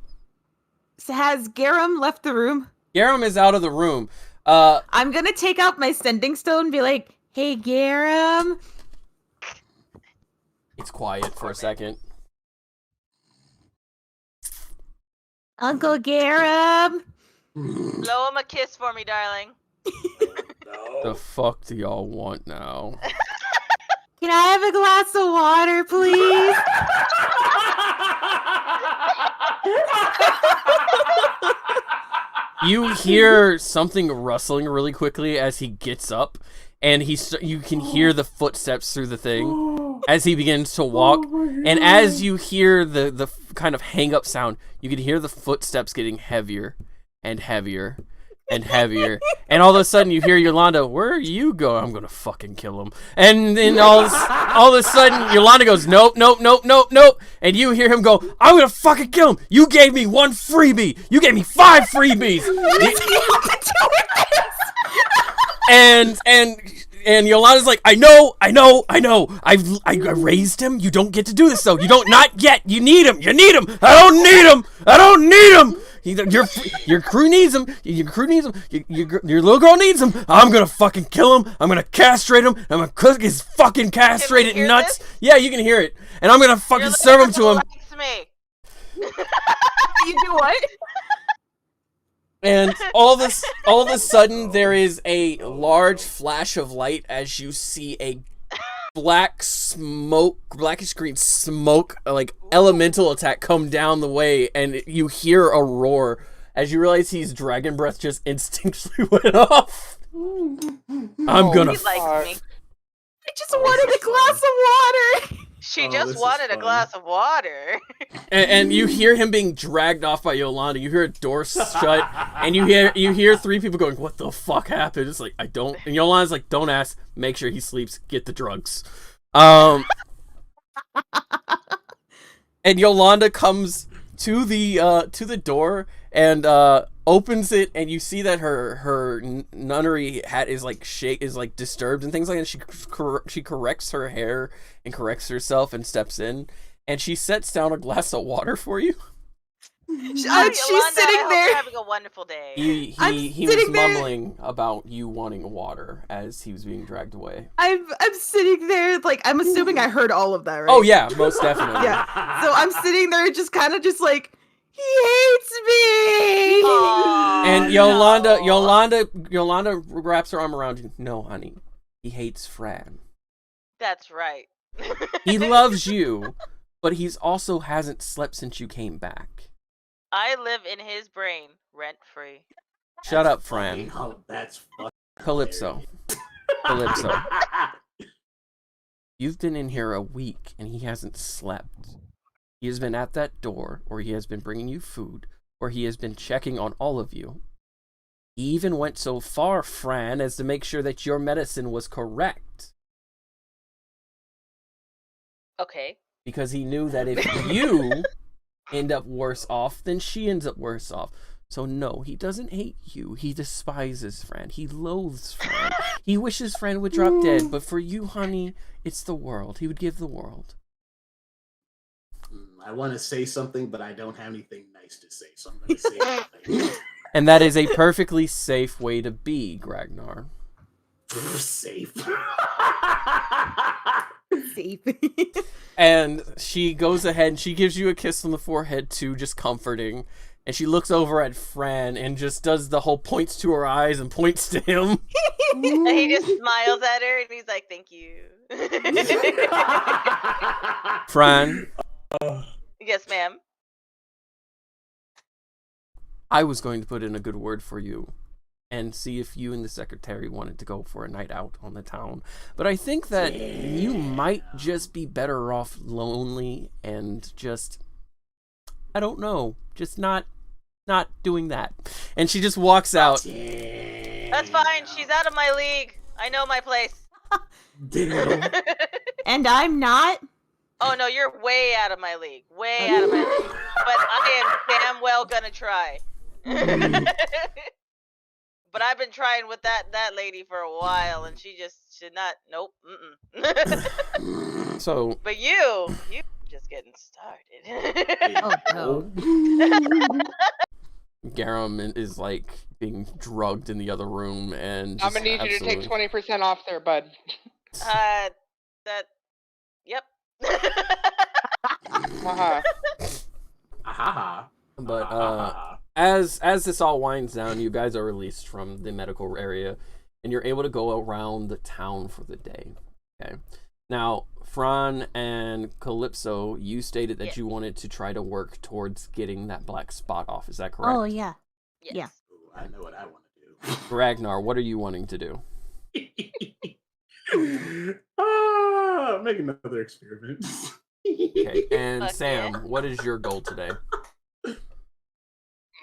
So has Garum left the room? Garum is out of the room. I'm gonna take out my sending stone and be like, hey, Garum. It's quiet for a second. Uncle Garum. Blow him a kiss for me, darling. The fuck do y'all want now? Can I have a glass of water, please? You hear something rustling really quickly as he gets up, and you can hear the footsteps through the thing as he begins to walk. And as you hear the kind of hang-up sound, you can hear the footsteps getting heavier and heavier and heavier. And all of a sudden you hear Yolanda, where are you going? I'm gonna fucking kill him. And then all of a sudden Yolanda goes, nope, nope, nope, nope, nope. And you hear him go, I'm gonna fucking kill him. You gave me 1 freebie. You gave me 5 freebies. And Yolanda's like, I know. I raised him. You don't get to do this though. You don't, not yet. You need him. I don't need him. Your crew needs him. Your crew needs him. Your little girl needs him. I'm gonna fucking kill him. I'm gonna castrate him. I'm gonna cook his fucking castrated nuts. This? Yeah, you can hear it. And I'm gonna fucking serve him to him. Likes me. You do what? And all of a sudden, there is a large flash of light as you see a blackish green smoke, like elemental attack come down the way, and you hear a roar as you realize his dragon breath just instinctually went off. I'm gonna. He likes me. I just wanted a glass of water. She just wanted a glass of water. And you hear him being dragged off by Yolanda. You hear a door shut, and you hear 3 people going, "What the fuck happened?" It's like, I don't. And Yolanda's like, "Don't ask. Make sure he sleeps. Get the drugs." And Yolanda comes to the door and opens it, and you see that her nunnery hat is like disturbed and things like that. She corrects her hair and corrects herself and steps in, and she sets down a glass of water for you. She's Yolanda, sitting I hope there. you're having a wonderful day. He was mumbling about you wanting water as he was being dragged away. I'm sitting there, like, I'm assuming I heard all of that, right? Oh yeah, most definitely. Yeah. So I'm sitting there just kind of just like, he hates me. Aww, And Yolanda wraps her arm around you. No, honey, he hates Fran. That's right. He loves you, but he's also hasn't slept since you came back. I live in his brain, rent free. Shut up, Fran. Oh, that's fucking Calypso. You've been in here a week and he hasn't slept. He has been at that door, or he has been bringing you food, or he has been checking on all of you. He even went so far, Fran, as to make sure that your medicine was correct. Okay. Because he knew that if you end up worse off, then she ends up worse off. So no, he doesn't hate you. He despises Fran. He loathes Fran. He wishes Fran would drop dead. But for you, honey, it's the world. He would give the world. I want to say something, but I don't have anything nice to say, so I'm going to say something. And that is a perfectly safe way to be, Gragnar. Safe. Safe. And she goes ahead and she gives you a kiss on the forehead too, just comforting. And she looks over at Fran and just does the whole points to her eyes and points to him. And he just smiles at her and he's like, "Thank you." Fran, Yes, ma'am. I was going to put in a good word for you and see if you and the secretary wanted to go for a night out on the town. But I think that you might just be better off lonely and just, I don't know, just not doing that. And she just walks out. That's fine. She's out of my league. I know my place. Damn. And I'm not. Oh no, you're way out of my league. Way out of my league. But I am damn well gonna try. But I've been trying with that lady for a while, and she just should not. Nope. So. But you just getting started. Oh no. Garum is like being drugged in the other room, and I'm gonna need you to take 20% off there, bud. Yep. But as this all winds down, you guys are released from the medical area, and you're able to go around the town for the day. Okay. Now, Fran and Calypso, you stated that you wanted to try to work towards getting that black spot off. Is that correct? Oh yeah. Yes. Yeah. Ooh, I know what I want to do. Ragnar, what are you wanting to do? Make another experiment. Okay. And Fuck Sam, yeah. what is your goal today?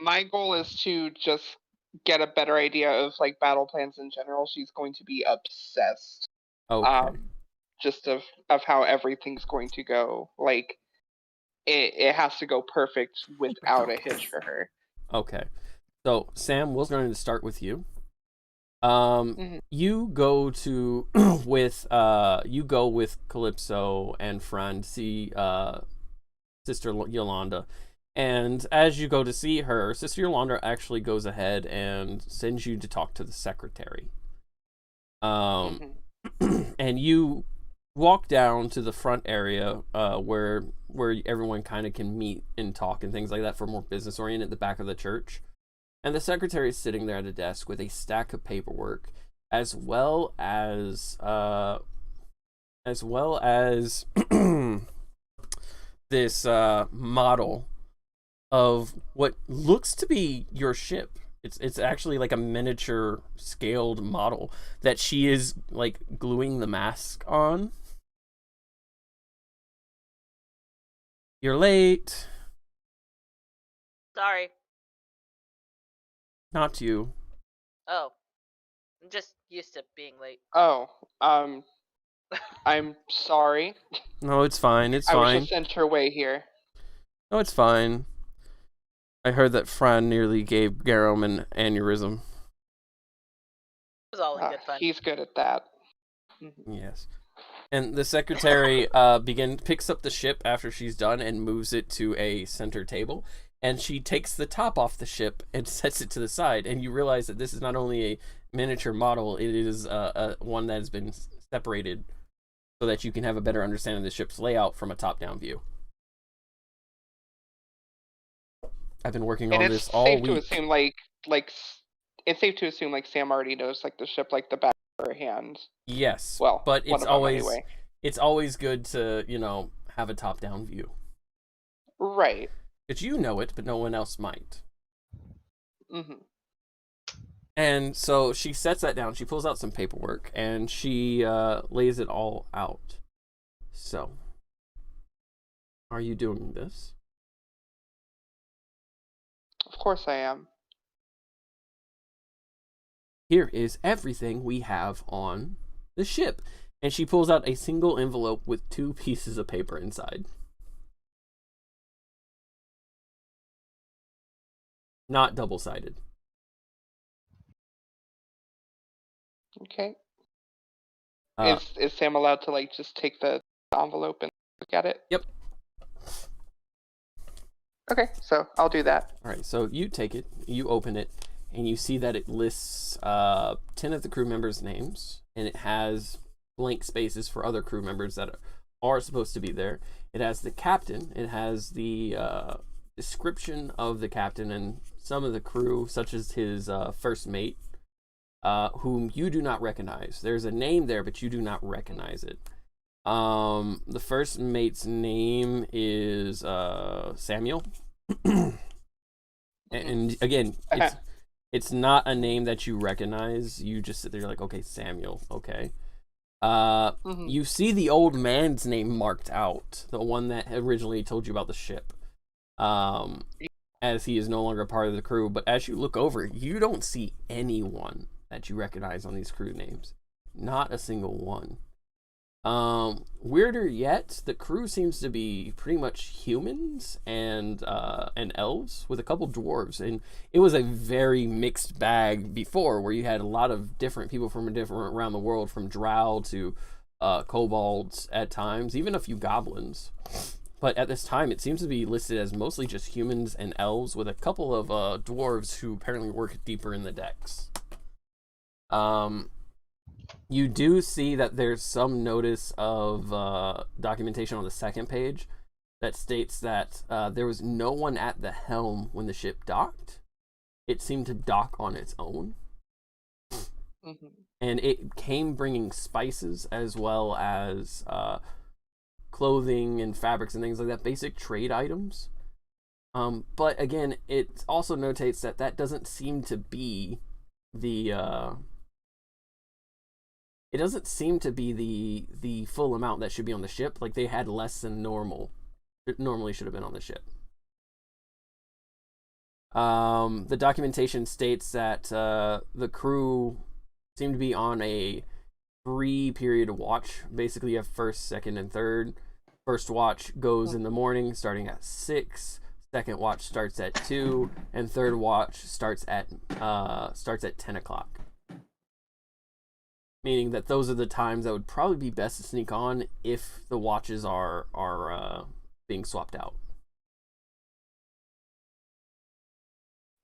My goal is to just get a better idea of like battle plans in general. She's going to be obsessed. Okay. Just of how everything's going to go. Like it has to go perfect without a hitch for her. Okay. So Sam, we're going to start with you. Mhm. You go to with Calypso and Fran to see Sister Yolanda. And as you go to see her, Sister Yolanda actually goes ahead and sends you to talk to the secretary. And you walk down to the front area where everyone kind of can meet and talk and things like that for more business oriented at the back of the church. And the secretary is sitting there at a desk with a stack of paperwork, as well as this model of what looks to be your ship. It's actually like a miniature scaled model that she is like gluing the mask on. You're late. Sorry. Not you. Oh. I'm just used to being late. Oh, I'm sorry. No, it's fine. It's I was fine. just sent her way here. No, it's fine. I heard that Fran nearly gave Garum an aneurysm. It was all in good fun. He's good at that. Yes. And the secretary picks up the ship after she's done and moves it to a center table. And she takes the top off the ship and sets it to the side. And you realize that this is not only a miniature model, it is one that has been separated so that you can have a better understanding of the ship's layout from a top-down view. I've been working on this all week. It's safe to assume like Sam already knows like the ship like the back of her hand. Yes. Well, but one it's of them always anyway. It's always good to, have a top-down view. Right. Because you know it, but no one else might. Mm-hmm. And so she sets that down. She pulls out some paperwork and she lays it all out. So, are you doing this? Of course I am. Here is everything we have on the ship. And she pulls out a single envelope with 2 pieces of paper inside. Not double-sided. Okay. Is Sam allowed to like just take the envelope and look at it? Yep. Okay, so I'll do that. All right, so you take it, you open it, and you see that it lists 10 of the crew members' names, and it has blank spaces for other crew members that are supposed to be there. It has the captain, it has the description of the captain and some of the crew, such as his first mate, whom you do not recognize. There's a name there, but you do not recognize it. The first mate's name is Samuel. And again, it's not a name that you recognize. You just sit there like, okay, Samuel, okay. You see the old man's name marked out, the one that originally told you about the ship, as he is no longer part of the crew. But as you look over, you don't see anyone that you recognize on these crew names. Not a single one. Weirder yet, the crew seems to be pretty much humans and elves with a couple dwarves, and it was a very mixed bag before, where you had a lot of different people from different around the world, from drow to kobolds at times, even a few goblins. But at this time, it seems to be listed as mostly just humans and elves, with a couple of dwarves who apparently work deeper in the decks. You do see that there's some notice of documentation on the second page that states that there was no one at the helm when the ship docked. It seemed to dock on its own. And it came bringing spices as well as clothing and fabrics and things like that, basic trade items. But again, it also notates that that doesn't seem to be the it doesn't seem to be the full amount that should be on the ship. Like, they had less than normal. It normally should have been on the ship. The documentation states that the crew seem to be on a 3-period watch. Basically, you have first, second, and third. First watch goes in the morning, starting at 6. Second watch starts at 2, and third watch starts at 10 o'clock. Meaning that those are the times that would probably be best to sneak on if the watches are being swapped out.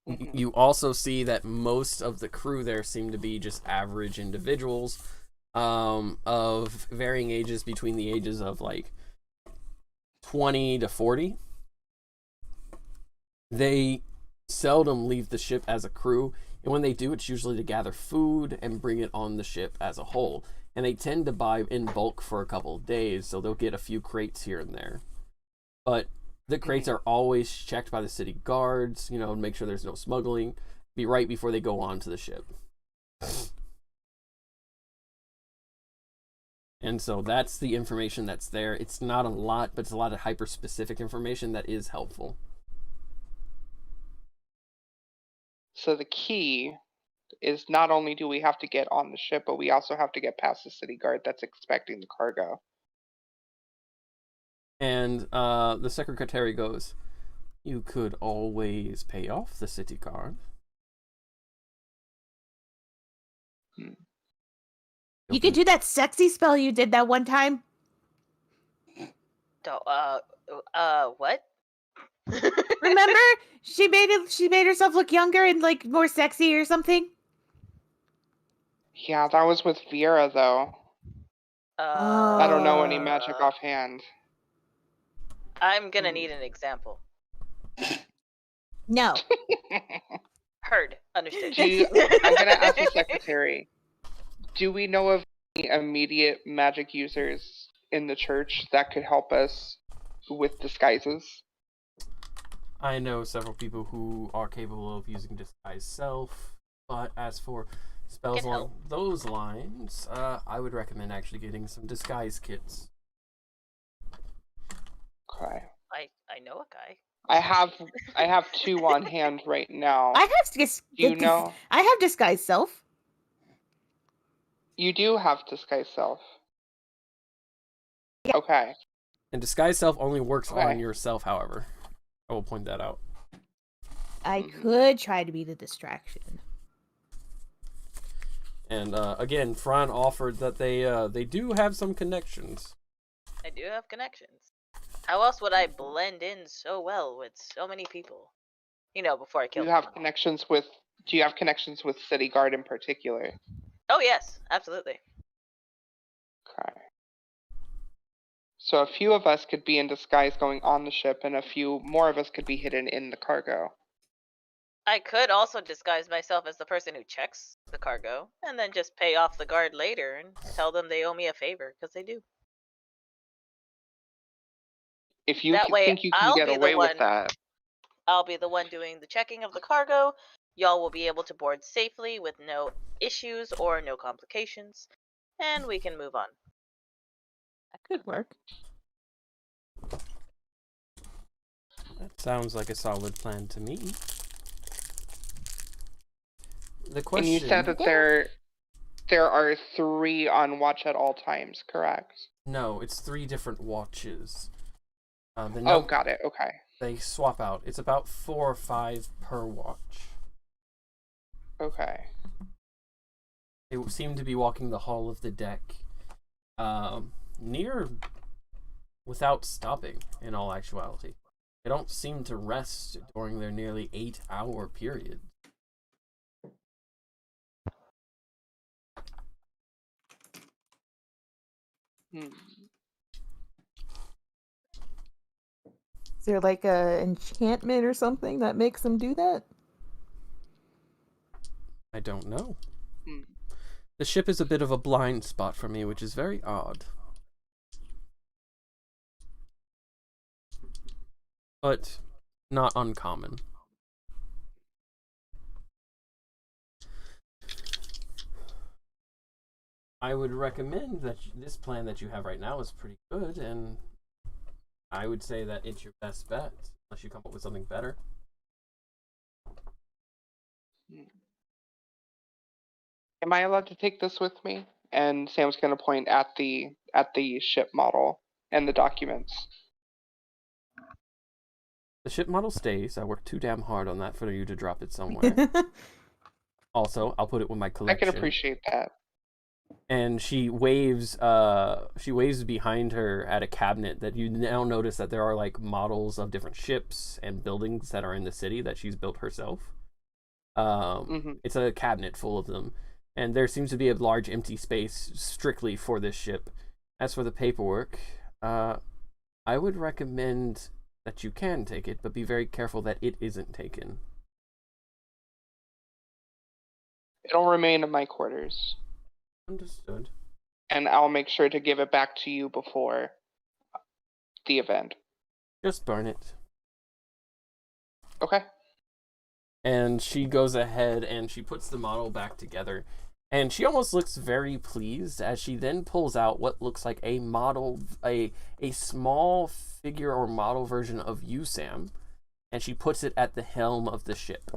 You also see that most of the crew there seem to be just average individuals of varying ages, between the ages of like 20 to 40. They seldom leave the ship as a crew, and when they do, it's usually to gather food and bring it on the ship as a whole. And they tend to buy in bulk for a couple of days, so they'll get a few crates here and there. But the crates are always checked by the city guards, you know, and make sure there's no smuggling, be right before they go on to the ship. And so that's the information that's there. It's not a lot, but it's a lot of hyper-specific information that is helpful. So the key is not only do we have to get on the ship, but we also have to get past the city guard that's expecting the cargo. And the secretary goes, "You could always pay off the city guard." You could do that sexy spell you did that one time. What? Remember? She made herself look younger and like more sexy or something. Yeah, that was with Vera though. I don't know any magic offhand. I'm gonna need an example. No. Heard. Understood. I'm gonna ask the secretary. Do we know of any immediate magic users in the church that could help us with disguises? I know several people who are capable of using disguise self, but as for spells along those lines, I would recommend actually getting some disguise kits. Okay. I know a guy. I have 2 on hand right now. I have I have disguise self. You do have disguise self. Yeah. Okay. And disguise self only works on yourself, however. I will point that out. I could try to be the distraction. And again, Fran offered that they do have some connections. I do have connections. How else would I blend in so well with so many people? You know, before I kill them. Do you have connections with City Guard in particular? Oh yes, absolutely. Okay. So a few of us could be in disguise going on the ship, and a few more of us could be hidden in the cargo. I could also disguise myself as the person who checks the cargo, and then just pay off the guard later and tell them they owe me a favor, because they do. If you That way, think you can I'll get be the away with one. that, I'll be the one doing the checking of the cargo. Y'all will be able to board safely with no issues or no complications, and we can move on. That could work. That sounds like a solid plan to me. The and question... you said that there are 3 on watch at all times, correct? No, it's 3 different watches. Oh, got it. Okay. They swap out. It's about 4 or 5 per watch. Okay. They seem to be walking the hull of the deck near without stopping, in all actuality. They don't seem to rest during their nearly 8-hour period. Is there like a enchantment or something that makes them do that? I don't know. The ship is a bit of a blind spot for me, which is very odd. But not uncommon. I would recommend that this plan that you have right now is pretty good, and I would say that it's your best bet, unless you come up with something better. Am I allowed to take this with me? And Sam's going to point at the ship model and the documents. The ship model stays. I worked too damn hard on that for you to drop it somewhere. Also, I'll put it with my collection. I can appreciate that. And she waves behind her at a cabinet that you now notice that there are like models of different ships and buildings that are in the city that she's built herself. It's a cabinet full of them. And there seems to be a large empty space strictly for this ship. As for the paperwork, I would recommend that you can take it, but be very careful that it isn't taken. It'll remain in my quarters. Understood. And I'll make sure to give it back to you before the event. Just burn it. Okay. And she goes ahead and she puts the model back together. And she almost looks very pleased as she then pulls out what looks like a model, a small figure or model version of you, Sam. And she puts it at the helm of the ship.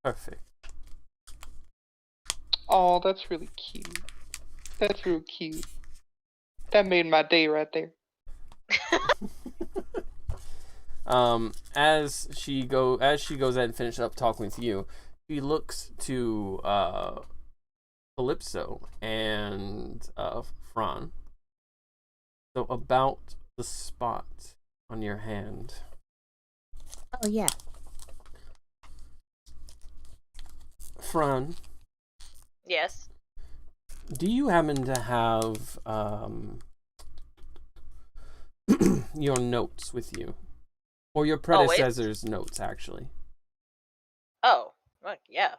Perfect. Oh, that's really cute. That's real cute. That made my day right there. As she goes ahead and finishes up talking with you, she looks to Calypso and Fran. So about the spot on your hand. Oh yeah. Fran. Yes. Do you happen to have your notes with you? Or your predecessor's notes, actually? Oh, look, yeah.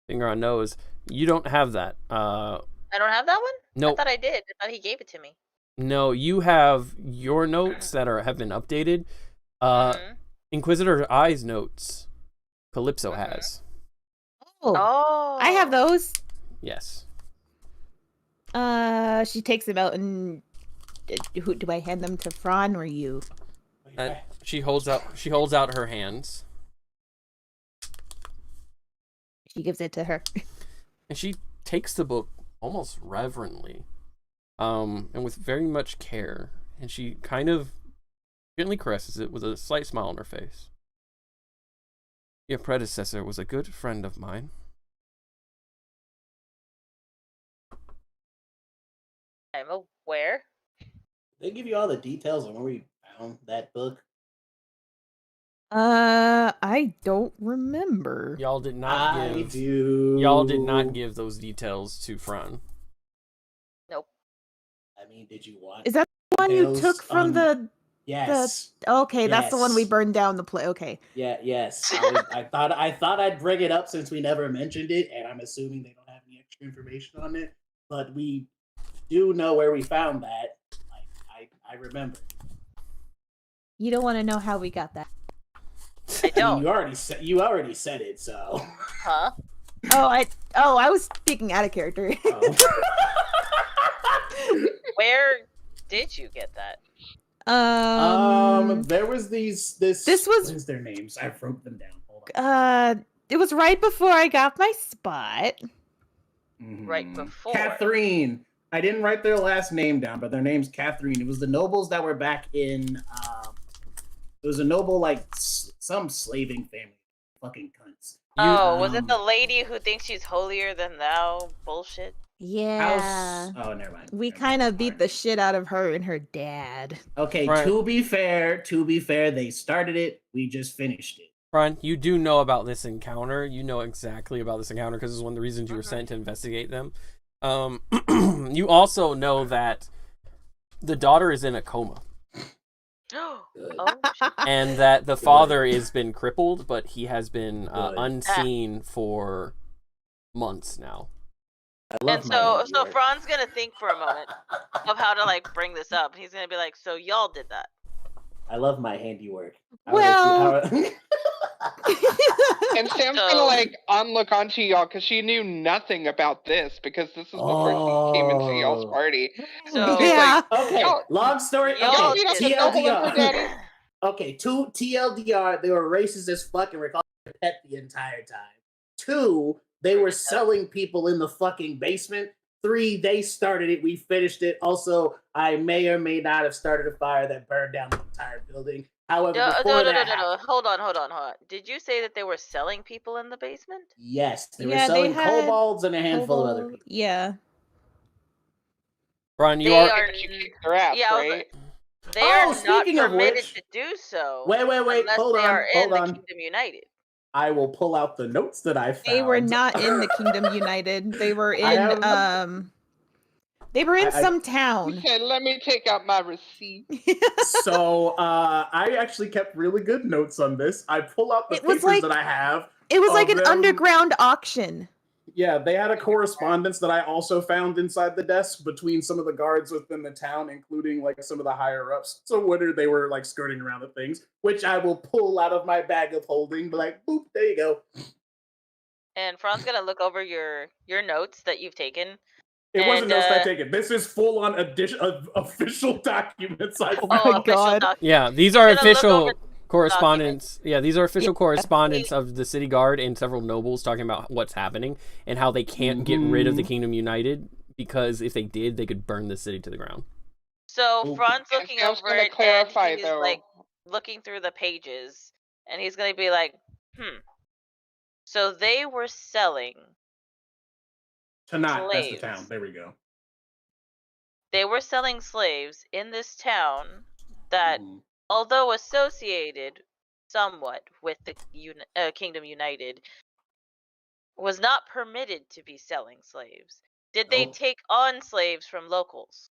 Finger on nose. You don't have that. I don't have that one? Nope. I thought I did. I thought he gave it to me. No, you have your notes that have been updated. Inquisitor Eye's notes, Calypso has. Oh, I have those. Yes. She takes them out and who do I hand them to? Fran or you? She holds out her hands. She gives it to her. And she takes the book almost reverently, and with very much care. And she kind of gently caresses it with a slight smile on her face. Your predecessor was a good friend of mine. I'm aware. They give you all the details on where we found that book. I don't remember. Y'all did not give those details to Fran. Nope. I mean, did you want? Is that the one you took from the? Yes. Okay, that's the one we Yes. burned down the play. Okay. Yeah. Yes. I thought I'd bring it up since we never mentioned it, and I'm assuming they don't have any extra information on it. But we do know where we found that. Like I remember. You don't want to know how we got that. I don't. You already said it, so. Huh? I was speaking out of character. Oh. Where did you get that? There was this was what is their names? I wrote them down. Hold on. It was right before I got my spot. Right before. Catherine. I didn't write their last name down, but their name's Catherine. It was the nobles that were back in. It was a noble, like some slaving family. Fucking cunts. Was it the lady who thinks she's holier than thou? Bullshit. Yeah. Oh, never mind. We kind of beat the shit out of her and her dad. Okay, Right. to be fair, they started it. We just finished it. Ron, you do know about this encounter. You know exactly about this encounter because it's one of the reasons you were sent to investigate them. You also know that the daughter is in a coma. Oh, shit. And that the father has been crippled, but he has been Good. unseen for months now. I love And my so handiwork. Fran's gonna think for a moment of how to like bring this up. He's gonna be like, "So y'all did that?" I love my handiwork. Well- And Sam's gonna like look onto y'all because she knew nothing about this because this is before she came into y'all's Oh. party. So She's Yeah. Okay, Y'all- long story. y'all Okay, did the noble of her daddy. TLDR. Okay, 2, TLDR, they were racist as fuck and were calling her pet the entire time. 2, they were selling people in the fucking basement. 3, they started it, we finished it. Also, I may or may not have started a fire that burned down the entire building. However, No. before that happened, Hold on. Did you say that they were selling people in the basement? yes, they were Yeah, they selling had kobolds and a handful of other people. Yeah. Ron, you They are. are. You kicked their ass, Yeah, right? They are not speaking of permitted which- to do so. Wait, unless hold they on, are in hold the on. Kingdom United. I will pull out the notes that I found. They were not in the Kingdom United. They were I in have- they were in I- some He town. said, "Let me take out my receipt." So I actually kept really good notes on this. I pull out the It was papers like- that I have. It was like of an them. underground auction. Yeah, they had a correspondence that I also found inside the desk between some of the guards within the town, including like some of the higher ups. So whether they were like skirting around the things, which I will pull out of my bag of holding, be like, boop, there you go. And Fran's gonna look over your notes that you've taken. It wasn't And, notes that I take it. This is full on addition of official documents. I Oh found. my official God. doc- Yeah, these are You're gonna look official over correspondence. Yeah, these are official Yeah. correspondence of the city guard and several nobles talking about what's happening and how they can't get rid of the Kingdom United because if they did, they could burn the city to the ground. So Ooh. Fran's And looking Sam's over gonna it clarify, and he's though. like looking through the pages, and he's gonna be like, So they were selling. Tonight, that's the slaves. town. There we go. They were selling slaves in this town that, Mhm. although associated somewhat with the Kingdom United, was not permitted to be selling slaves. Did they Nope. take on slaves from locals?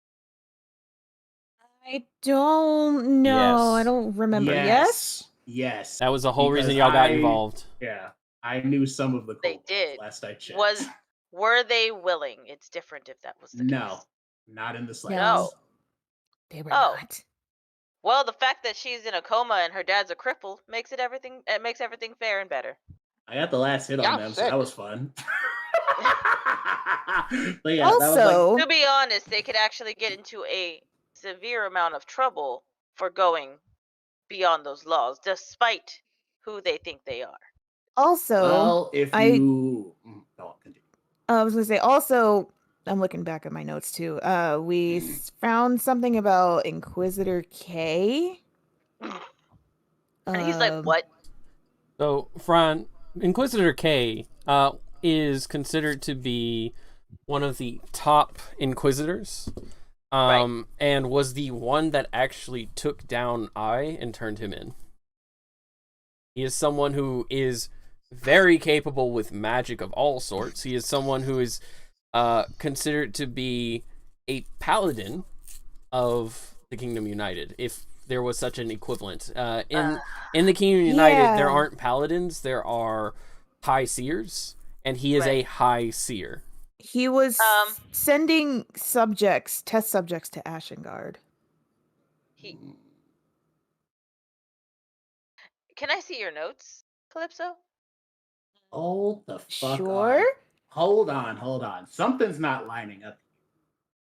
I don't know. I Yes. don't remember. Yes? Yes. That was the whole reason Because y'all got I- involved. Yeah, I knew some of the They kobolds did. last I checked. Were they willing? It's different if that was the No, case. not in the No. slightest. They were Oh. not. Well, the fact that she's in a coma and her dad's a cripple makes everything fair and better. I got the last hit Yeah, on them, so sick. that was fun. But yeah, that was Also, To be honest, they could actually get into a severe amount of trouble for going beyond those laws, despite who they think they are. also, well, if you continue. I was gonna say also, I'm looking back at my notes too. We found something about Inquisitor K. And he's like, "What?" So, Fran, Inquisitor K is considered to be one of the top Inquisitors, and was the one that actually took down I and turned him in. He is someone who is very capable with magic of all sorts. He is someone who is considered to be a paladin of the Kingdom United, if there was such an equivalent. In the Kingdom United, there aren't paladins, there are high seers, and he is a high seer. He was sending test subjects to Ashengard. Can I see your notes, Calypso? Hold the fuck Sure. on. Hold on. Something's not lining up.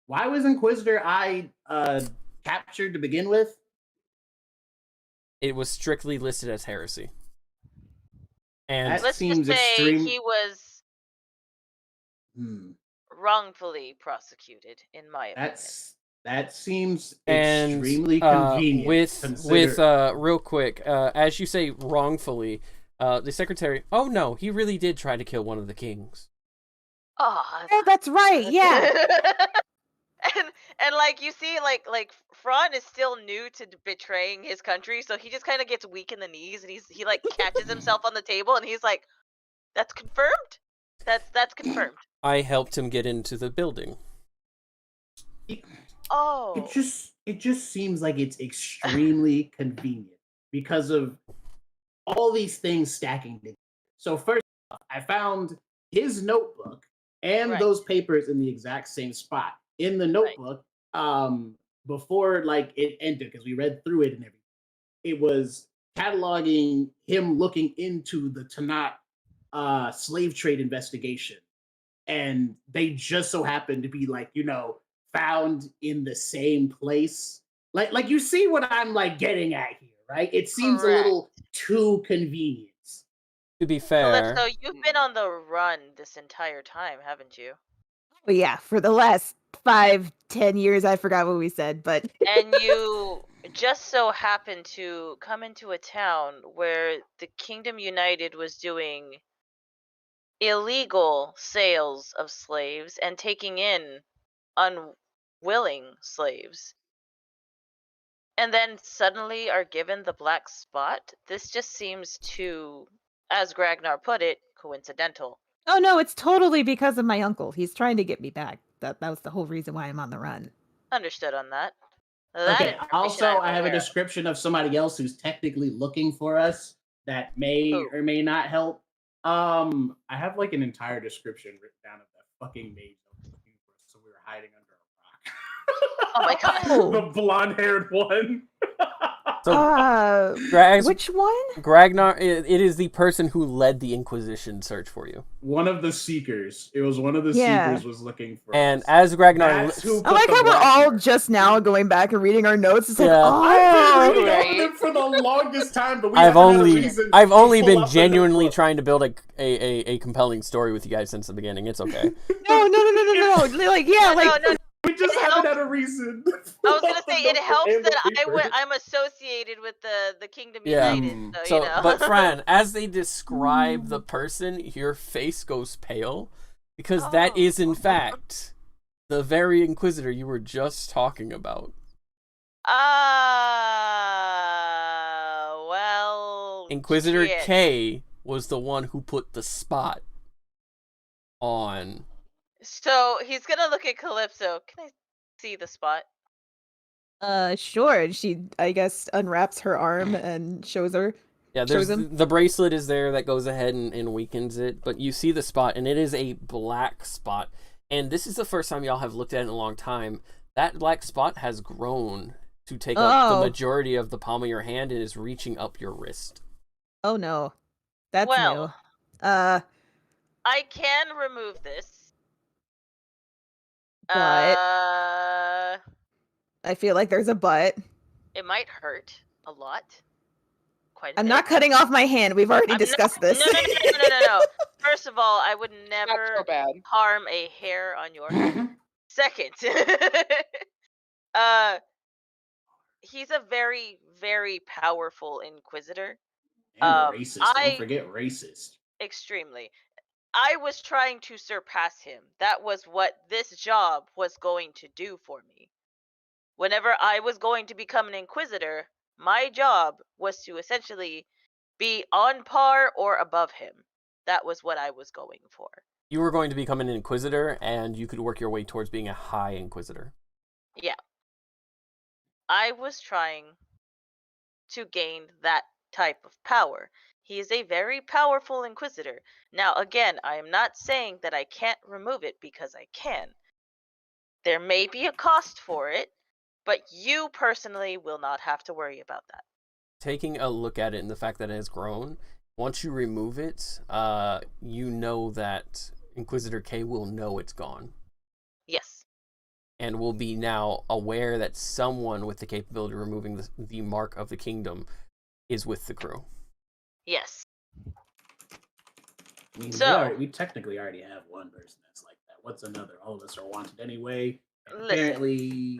Why was Inquisitor Eye captured to begin with? It was strictly listed as heresy. And let's just say he was wrongfully prosecuted, in my opinion. That seems extremely convenient. With real quick, as you say, wrongfully, the secretary. Oh no, he really did try to kill one of the kings. Oh, yeah, that's right. Yeah. and like you see, like Fron is still new to betraying his country, so he just kind of gets weak in the knees, and he like catches himself on the table, and he's like, "That's confirmed. That's confirmed." I helped him get into the building. Oh. It just seems like it's extremely convenient because of all these things stacking together. So first off, I found his notebook and those papers in the exact same spot. In the notebook, before like it ended, because we read through it and everything, it was cataloging him looking into the Tanat slave trade investigation. And they just so happened to be like, found in the same place. Like you see what I'm like getting at here, right? It seems a little too convenient. To be fair, Calypso, you've been on the run this entire time, haven't you? Well, yeah, for the last 5-10 years, I forgot what we said, but and you just so happened to come into a town where the Kingdom United was doing illegal sales of slaves and taking in unwilling slaves, and then suddenly are given the black spot. This just seems too, as Gragnar put it, coincidental. Oh no, it's totally because of my uncle. He's trying to get me back. That was the whole reason why I'm on the run. Understood on that. Okay, also I have a description of somebody else who's technically looking for us that may or may not help. I have like an entire description written down of that fucking maid looking for us, so we were hiding under a rock. Oh my god. The blonde-haired one. So, which one? Gragnar, it is the person who led the Inquisition search for you. One of the Seekers. It was one of the Seekers was looking for and us. as Gragnar... I like how we're all just now going back and reading our notes. It's like, I've been reading them for the longest time, but I've only been genuinely trying to build a compelling story with you guys since the beginning. It's okay. No. Like, yeah, like... No. We just haven't had a reason. I was gonna say it helps that I'm associated with the Kingdom United. So but Fran, as they describe the person, your face goes pale because that is in fact the very Inquisitor you were just talking about. Well, Inquisitor K was the one who put the spot on. So he's gonna look at Calypso. Can I see the spot? Sure. And she, I guess, unwraps her arm and shows her. Yeah, the bracelet is there that goes ahead and weakens it, but you see the spot, and it is a black spot. And this is the first time y'all have looked at it in a long time. That black spot has grown to take up the majority of the palm of your hand and is reaching up your wrist. Oh no, that's new. I can remove this. But I feel like there's a but. It might hurt a lot. Quite a bit. I'm not cutting off my hand. We've already discussed this. No. First of all, I would never harm a hair on your hand. Second, he's a very, very powerful Inquisitor. And racist. Don't forget racist. Extremely. I was trying to surpass him. That was what this job was going to do for me. Whenever I was going to become an Inquisitor, my job was to essentially be on par or above him. That was what I was going for. You were going to become an Inquisitor, and you could work your way towards being a High Inquisitor. Yeah. I was trying to gain that type of power. He is a very powerful Inquisitor. Now, again, I am not saying that I can't remove it, because I can. There may be a cost for it, but you personally will not have to worry about that. Taking a look at it and the fact that it has grown, once you remove it, you know that Inquisitor K will know it's gone. Yes. And will be now aware that someone with the capability of removing the mark of the kingdom is with the crew. Yes. I mean, So- we technically already have one person that's like that. What's another? All of us are wanted anyway. Listen, Apparently,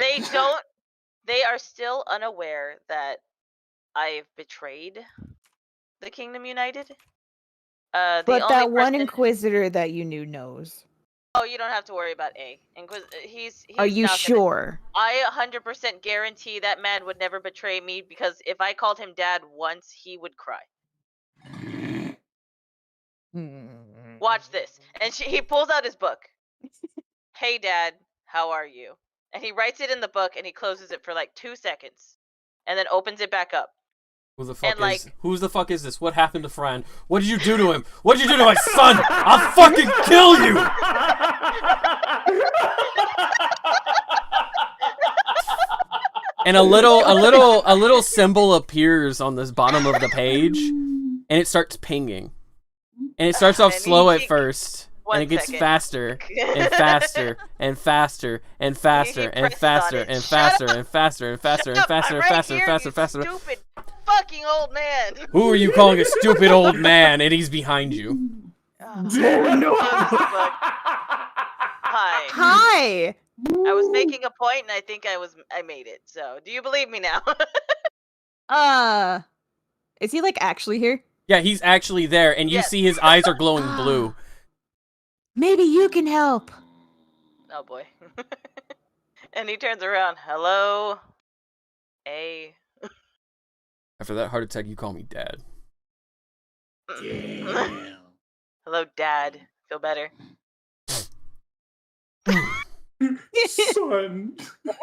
they are still unaware that I've betrayed the Kingdom United. The But only that one person- Inquisitor that you knew knows. Oh, you don't have to worry about A. He's Are you not gonna- sure? I 100% guarantee that man would never betray me, because if I called him dad once, he would cry. Watch this. And he pulls out his book. Hey, Dad, how are you? And he writes it in the book, and he closes it for like 2 seconds, and then opens it back up. Who the fuck And, is? Who the fuck is this? What happened to Fran? What did you do to him? What did you do to my son? I'll fucking kill you! And a little symbol appears on this bottom of the page, and it starts pinging. And it starts off And slow he- at first, One and it gets second. faster and faster and faster and faster and presses on faster it. and Shut faster up! and faster and faster and Shut up, faster I'm and right faster and here, faster you and faster. Stupid fucking old man. Who are you calling a stupid old man? And he's behind you. Oh, no. Hi. Hi. I was making a point, and I think I made it. So, do you believe me now? Is he like actually here? Yeah, he's actually there, and you Yes. see his eyes are glowing blue. Maybe you can help. Oh boy. And he turns around. Hello. A. After that heart attack, you call me dad. Damn. Hello, Dad. Feel better? Son. I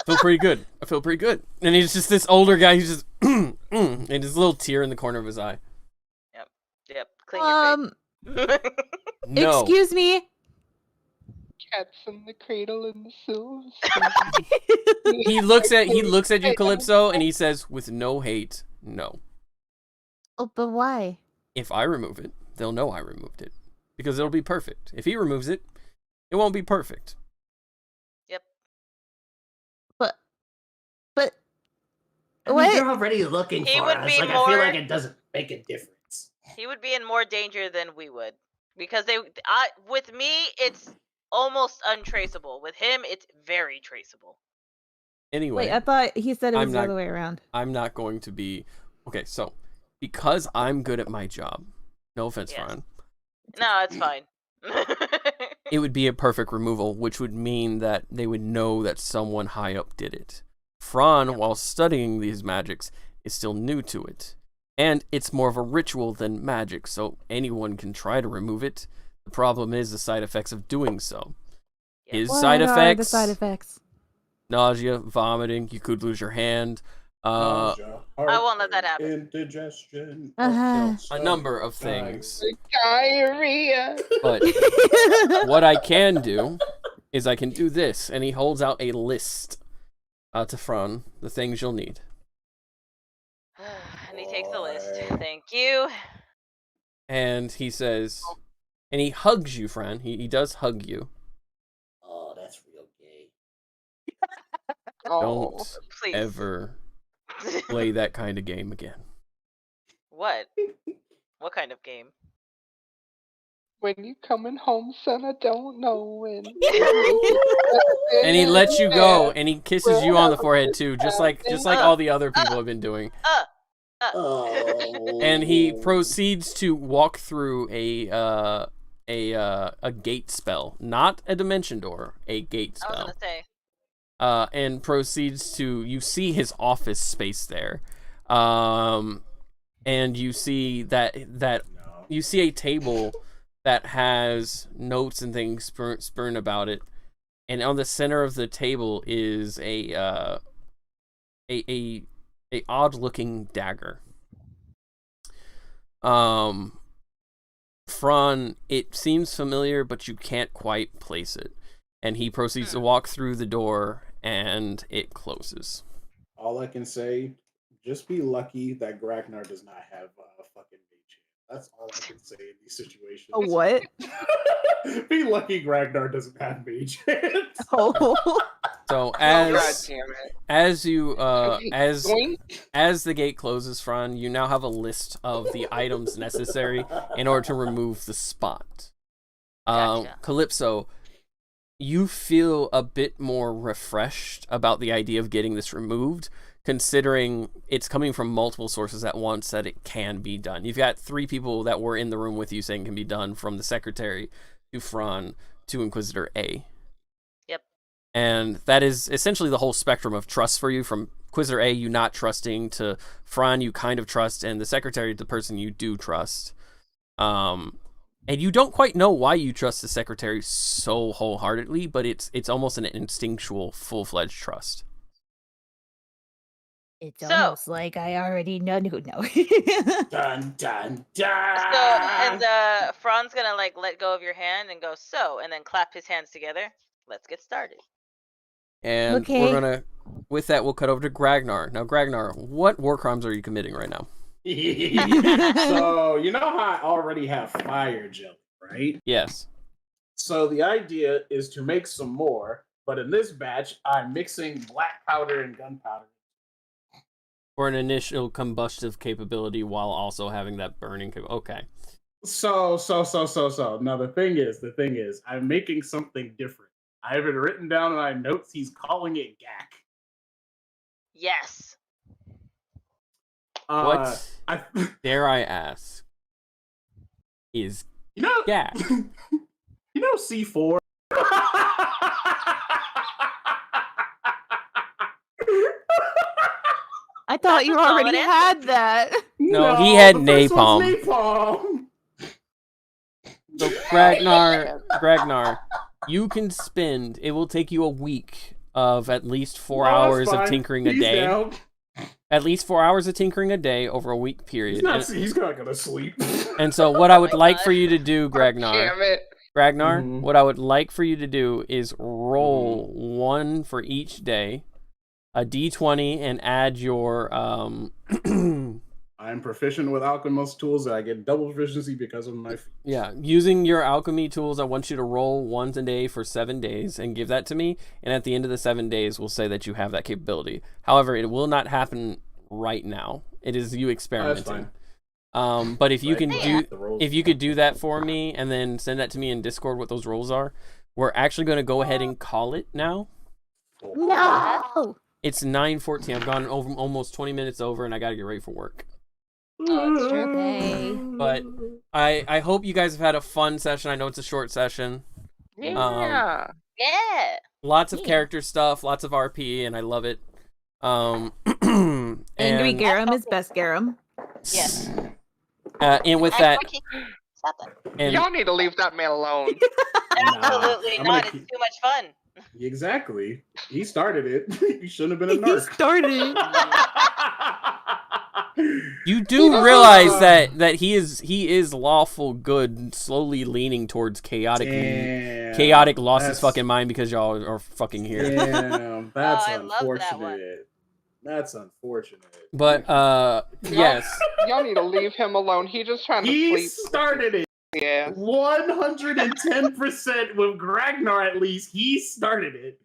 feel pretty good. I feel pretty good. And he's just this older guy who's just, and his little tear in the corner of his eye. Yep. Clean your face. No. Excuse me. Cats in the cradle and the silver He looks at you, Calypso, and he says, with no hate, no. Oh, but why? If I remove it, they'll know I removed it. Because it'll be perfect. If he removes it, it won't be perfect. But I mean, what? they're already looking He for would us. be Like, I more- feel like it doesn't make a difference. He would be in more danger than we would, because with me, it's almost untraceable. With him, it's very traceable. Anyway, Wait, I thought he said it was I'm the not- other way around. I'm not going to be... Okay, so, because I'm good at my job, no offense, Yes. Fran, No, it's fine. it would be a perfect removal, which would mean that they would know that someone high up did it. Fran, while studying these magics, is still new to it. And it's more of a ritual than magic, so anyone can try to remove it. The problem is the side effects of doing so. Yes. His What side are effects, the side effects? nausea, vomiting, you could lose your hand, I won't let that happen. Indigestion. a number of things. diarrhea. But what I can do is I can do this, and he holds out a list to Fran, the things you'll need. And he takes the list. Thank you. And he says, and he hugs you, Fran. He does hug you. Oh, that's real gay. Oh. Don't Please. ever play that kind of game again. What? What kind of game? When you coming home, son, I don't know when. And he lets you go, and he kisses you on the forehead too, just like all the other people have been doing. Oh. And he proceeds to walk through a gate spell, not a dimension door, a gate I was spell. gonna say. And proceeds to, you see his office space there, and you see that you see a table that has notes and things spurn about it, and on the center of the table is a a odd looking dagger. Fran, it seems familiar, but you can't quite place it. And he proceeds to walk through the door, and it closes. All I can say, just be lucky that Gragnar does not have a fucking mage hand. That's all I can say in these situations. A what? Be lucky Gragnar doesn't have mage hands. Oh. So God damn it. as you Doink. as the gate closes, Fran, you now have a list of the items necessary in order to remove the spot. Gotcha. Calypso, you feel a bit more refreshed about the idea of getting this removed, considering it's coming from multiple sources at once that it can be done. You've got 3 people that were in the room with you saying it can be done, from the secretary to Fran to Inquisitor A. Yep. And that is essentially the whole spectrum of trust for you, from Inquisitor A, you not trusting, to Fran, you kind of trust, and the secretary, the person you do trust. And you don't quite know why you trust the secretary so wholeheartedly, but it's almost an instinctual, full-fledged trust. It's So- almost like I already know. No. Dun dun So, dun. and Fran's gonna like let go of your hand and go so, and then clap his hands together. Let's get started. And Okay. we're gonna, with that, we'll cut over to Gragnar. Now, Gragnar, what war crimes are you committing right now? So you know how I already have fire jelly, right? Yes. So the idea is to make some more, but in this batch, I'm mixing black powder and gunpowder. For an initial combustive capability while also having that burning okay. So. Now the thing is, I'm making something different. I have it written down in my notes. He's calling it GAC. Yes. What, I, dare I ask, is you know, gas? You know C4. I thought That's you a solid already answer. had that. No, he had the first one's napalm. napalm. So Gragnar, you can spend, it will take you a week of at least 4 No, that's hours of fine. tinkering a He's day. down. At least 4 hours of tinkering a day over a week period. He's not gonna sleep. And so what I would my like God. for you to do, Gragnar, Damn it. Mhm. what I would like for you to do is roll 1 for each day, a d20, and add your I'm proficient with alchemist tools, and I get double proficiency because of my feet. yeah, using your alchemy tools. I want you to roll 1 a day for 7 days and give that to me, and at the end of the 7 days we'll say that you have that capability. However, it will not happen right now. It is you experimenting. But if you can if you could do that for me and then send that to me in Discord what those rolls are, we're actually going to go ahead and call it now. No. It's 9:14. I've gone over almost 20 minutes over, and I got to get ready for work. Oh, it's true. Okay. But I hope you guys have had a fun session. I know it's a short session. Yeah. Yeah. Lots of Yeah. character stuff, lots of RP, and I love it. Angry and, Garum is best Garum. Yes. and with that, Stop that. and Y'all need to leave that man alone. Absolutely I'm not. gonna It's too much fun. Exactly. He started it. He shouldn't have been a He narc. started. you do realize that he is lawful good, slowly leaning towards chaotic lost his fucking mind because y'all are fucking here. Damn, that's I love that one. unfortunate. That's unfortunate. But yes, Y'all need to leave him alone. He just trying to He sleep. started it. Yeah. 110% with Gragnar, at least. He started it.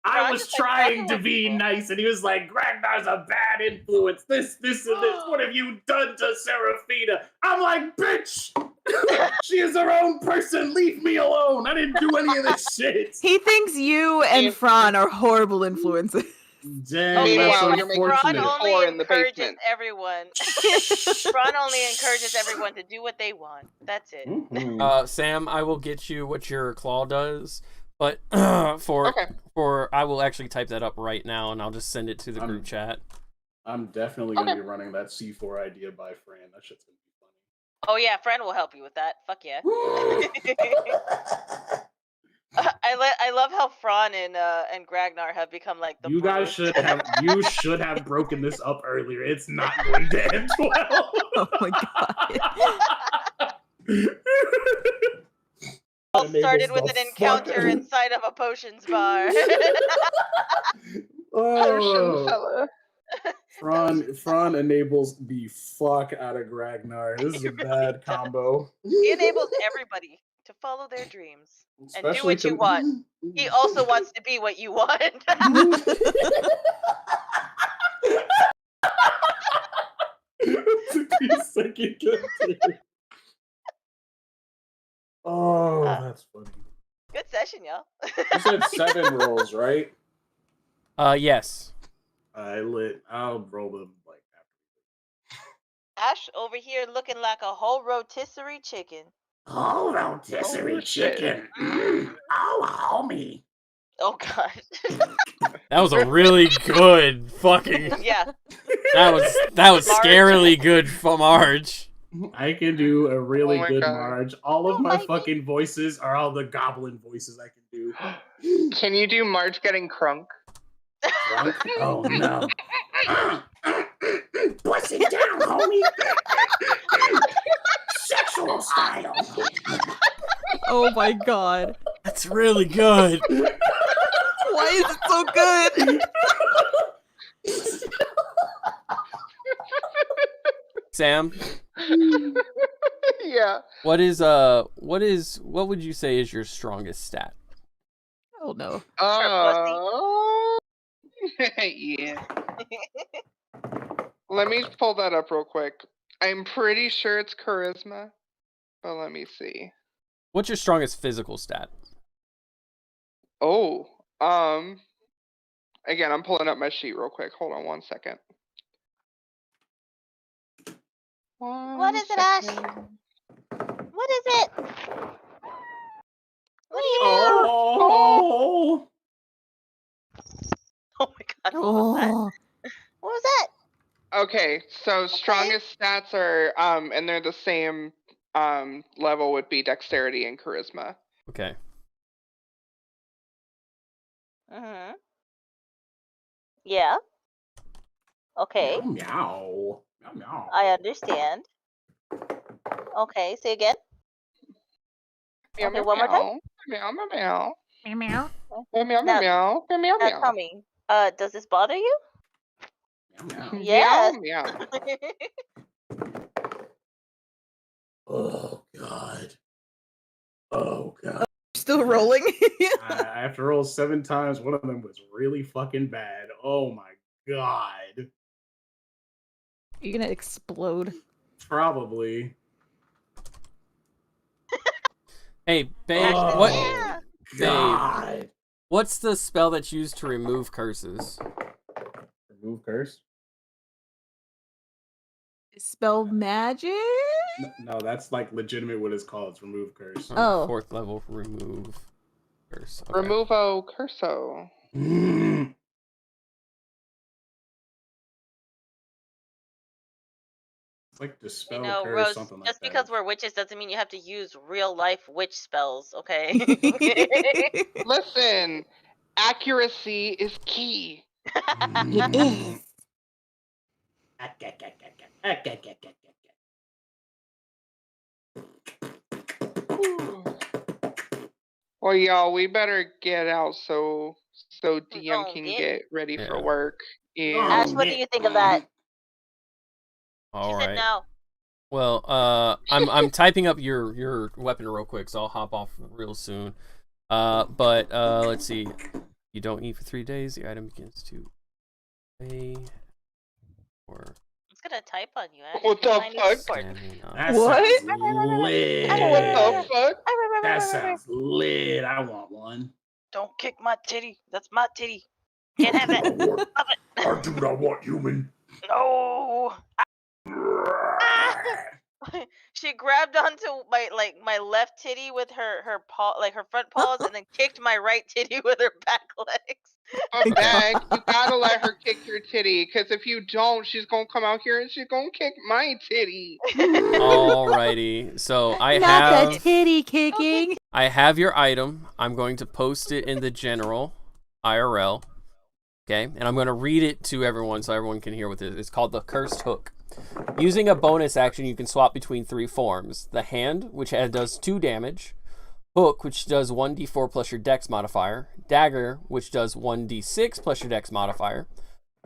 I Ron was just, like, trying fucking to with be people. nice, and he was like, Gragnar's a bad influence. This, and this. What have you done to Seraphina? I'm like, bitch! She is her own person. Leave me alone. I didn't do any of this shit. He thinks you and Fran are horrible influences. Dang, Okay, that's Meanwhile, but you're making Ron unfortunate. only Or in the encourages basement. everyone. Ron only encourages everyone to do what they want. That's it. Mhm. Sam, I will get you what your claw does, but for Okay. I will actually type that up right now, and I'll just send it to the group chat. I'm definitely going to Okay. be running that C4 idea by Fran. That shit's going to be funny. Oh yeah, friend will help you with that. Fuck yeah. I love how Fran and Gragnar have become like the You guys bros. should have broken this up earlier. It's not going to end well. Oh my god. All started with an encounter inside of a potions bar. Potion fella. Fran enables the fuck out of Gragnar. This is a bad combo. He enables everybody to follow their dreams and do Especially what you want. He also wants to be what you want. Took me a second. Oh, that's funny. Good session, y'all. You said 7 rolls, right? Yes. I'll roll them like after. Ash over here looking like a whole rotisserie chicken. Oh, rotisserie chicken. Oh, homie. Oh god. That was a really good fucking. Yeah. That was Marge. scarily good for Marge. I can do a really Oh my good God. Marge. All of my fucking voices are all the goblin voices I can do. Can you do Marge getting crunk? Drunk? Oh no. Push it down, homie. Sexual style. Oh my god. That's really good. Why is it so good? Sam, Yeah. what would you say is your strongest stat? Oh no. Yeah. Let me pull that up real quick. I'm pretty sure it's charisma, but let me see. What's your strongest physical stat? Oh, again, I'm pulling up my sheet real quick. Hold on 1 second. What is it, Ash? What is it? What do you do? Oh. Oh my god. What was that? Oh. What was that? Okay, so strongest stats are, and they're the same level would be dexterity and charisma. Okay. Mm-hmm. Yeah. Okay. Meow. Meow, meow. I understand. Okay, say again. Meow, Okay, meow, one more time. Meow, meow, meow. Meow meow. Meow, meow, Now- meow, meow, meow, Now meow. tell me, does this bother you? Meow, meow. Yes. Meow, meow. Oh god. Oh god. Still rolling. I have to roll 7 times. One of them was really fucking bad. Oh my god. You're gonna explode. Probably. Hey, babe, Oh, what? Yeah. God. What's the spell that's used to remove curses? Remove curse? Spell magic? No, that's like legitimate what it's called. It's remove curse. Oh. 4th level remove curse. Okay. Removo curso. It's like dispel You know, curse, Rose, something like just that. because we're witches doesn't mean you have to use real life witch spells, okay? Listen, accuracy is key. It is. Well, y'all, we better get out so DM Oh, can yeah. get ready for Yeah. work. Ash, And what do you think of that? All She said right. no. Well, I'm typing up your weapon real quick, so I'll hop off real soon. But let's see. You don't eat for 3 days. The item begins to play. Or It's gonna type on you, Ash. What the I need fuck? support. stamina. That What? sounds lit. what the fuck? That sounds lit. I want one. Don't kick my titty. That's my titty. Can't have that. Stop it. I do not want human. No. She grabbed onto my left titty with her paw, like her front paws, and then kicked my right titty with her back legs. But Meg, you gotta let her kick your titty, because if you don't, she's gonna come out here and she's gonna kick my titty. Alrighty, so I Not have the titty kicking. I have your item. I'm going to post it in the general IRL. Okay, and I'm going to read it to everyone so everyone can hear what it is. It's called the Cursed Hook. Using a bonus action, you can swap between 3 forms. The Hand, which does 2 damage. Hook, which does 1d4 plus your dex modifier. Dagger, which does 1d6 plus your dex modifier.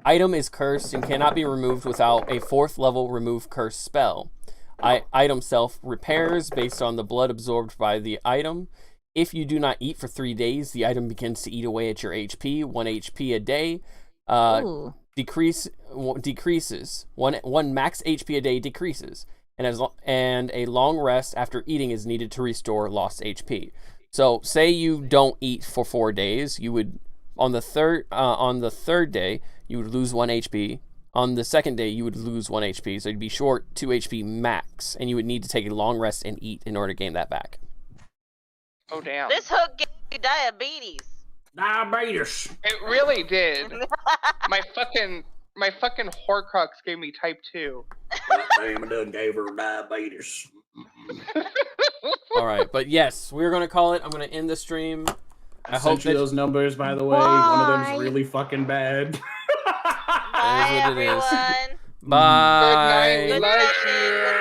Item is cursed and cannot be removed without a 4th level remove curse spell. Item self repairs based on the blood absorbed by the item. If you do not eat for 3 days, the item begins to eat away at your HP, 1 HP a day. Decreases. One max HP a day decreases. And a long rest after eating is needed to restore lost HP. So say you don't eat for 4 days, you would on the third day you would lose 1 HP. On the second day you would lose 1 HP, so you'd be short 2 HP max, and you would need to take a long rest and eat in order to gain that back. Oh damn! This hook gave you diabetes. Diabetes. It really did. my fucking Horcrux gave me type 2. Damn, done gave her diabetes. All right, but yes, we're gonna call it. I'm gonna end the stream. I hope that those numbers, by the way. One of them's really fucking bad. Bye, everyone. Bye. Good night. We love you.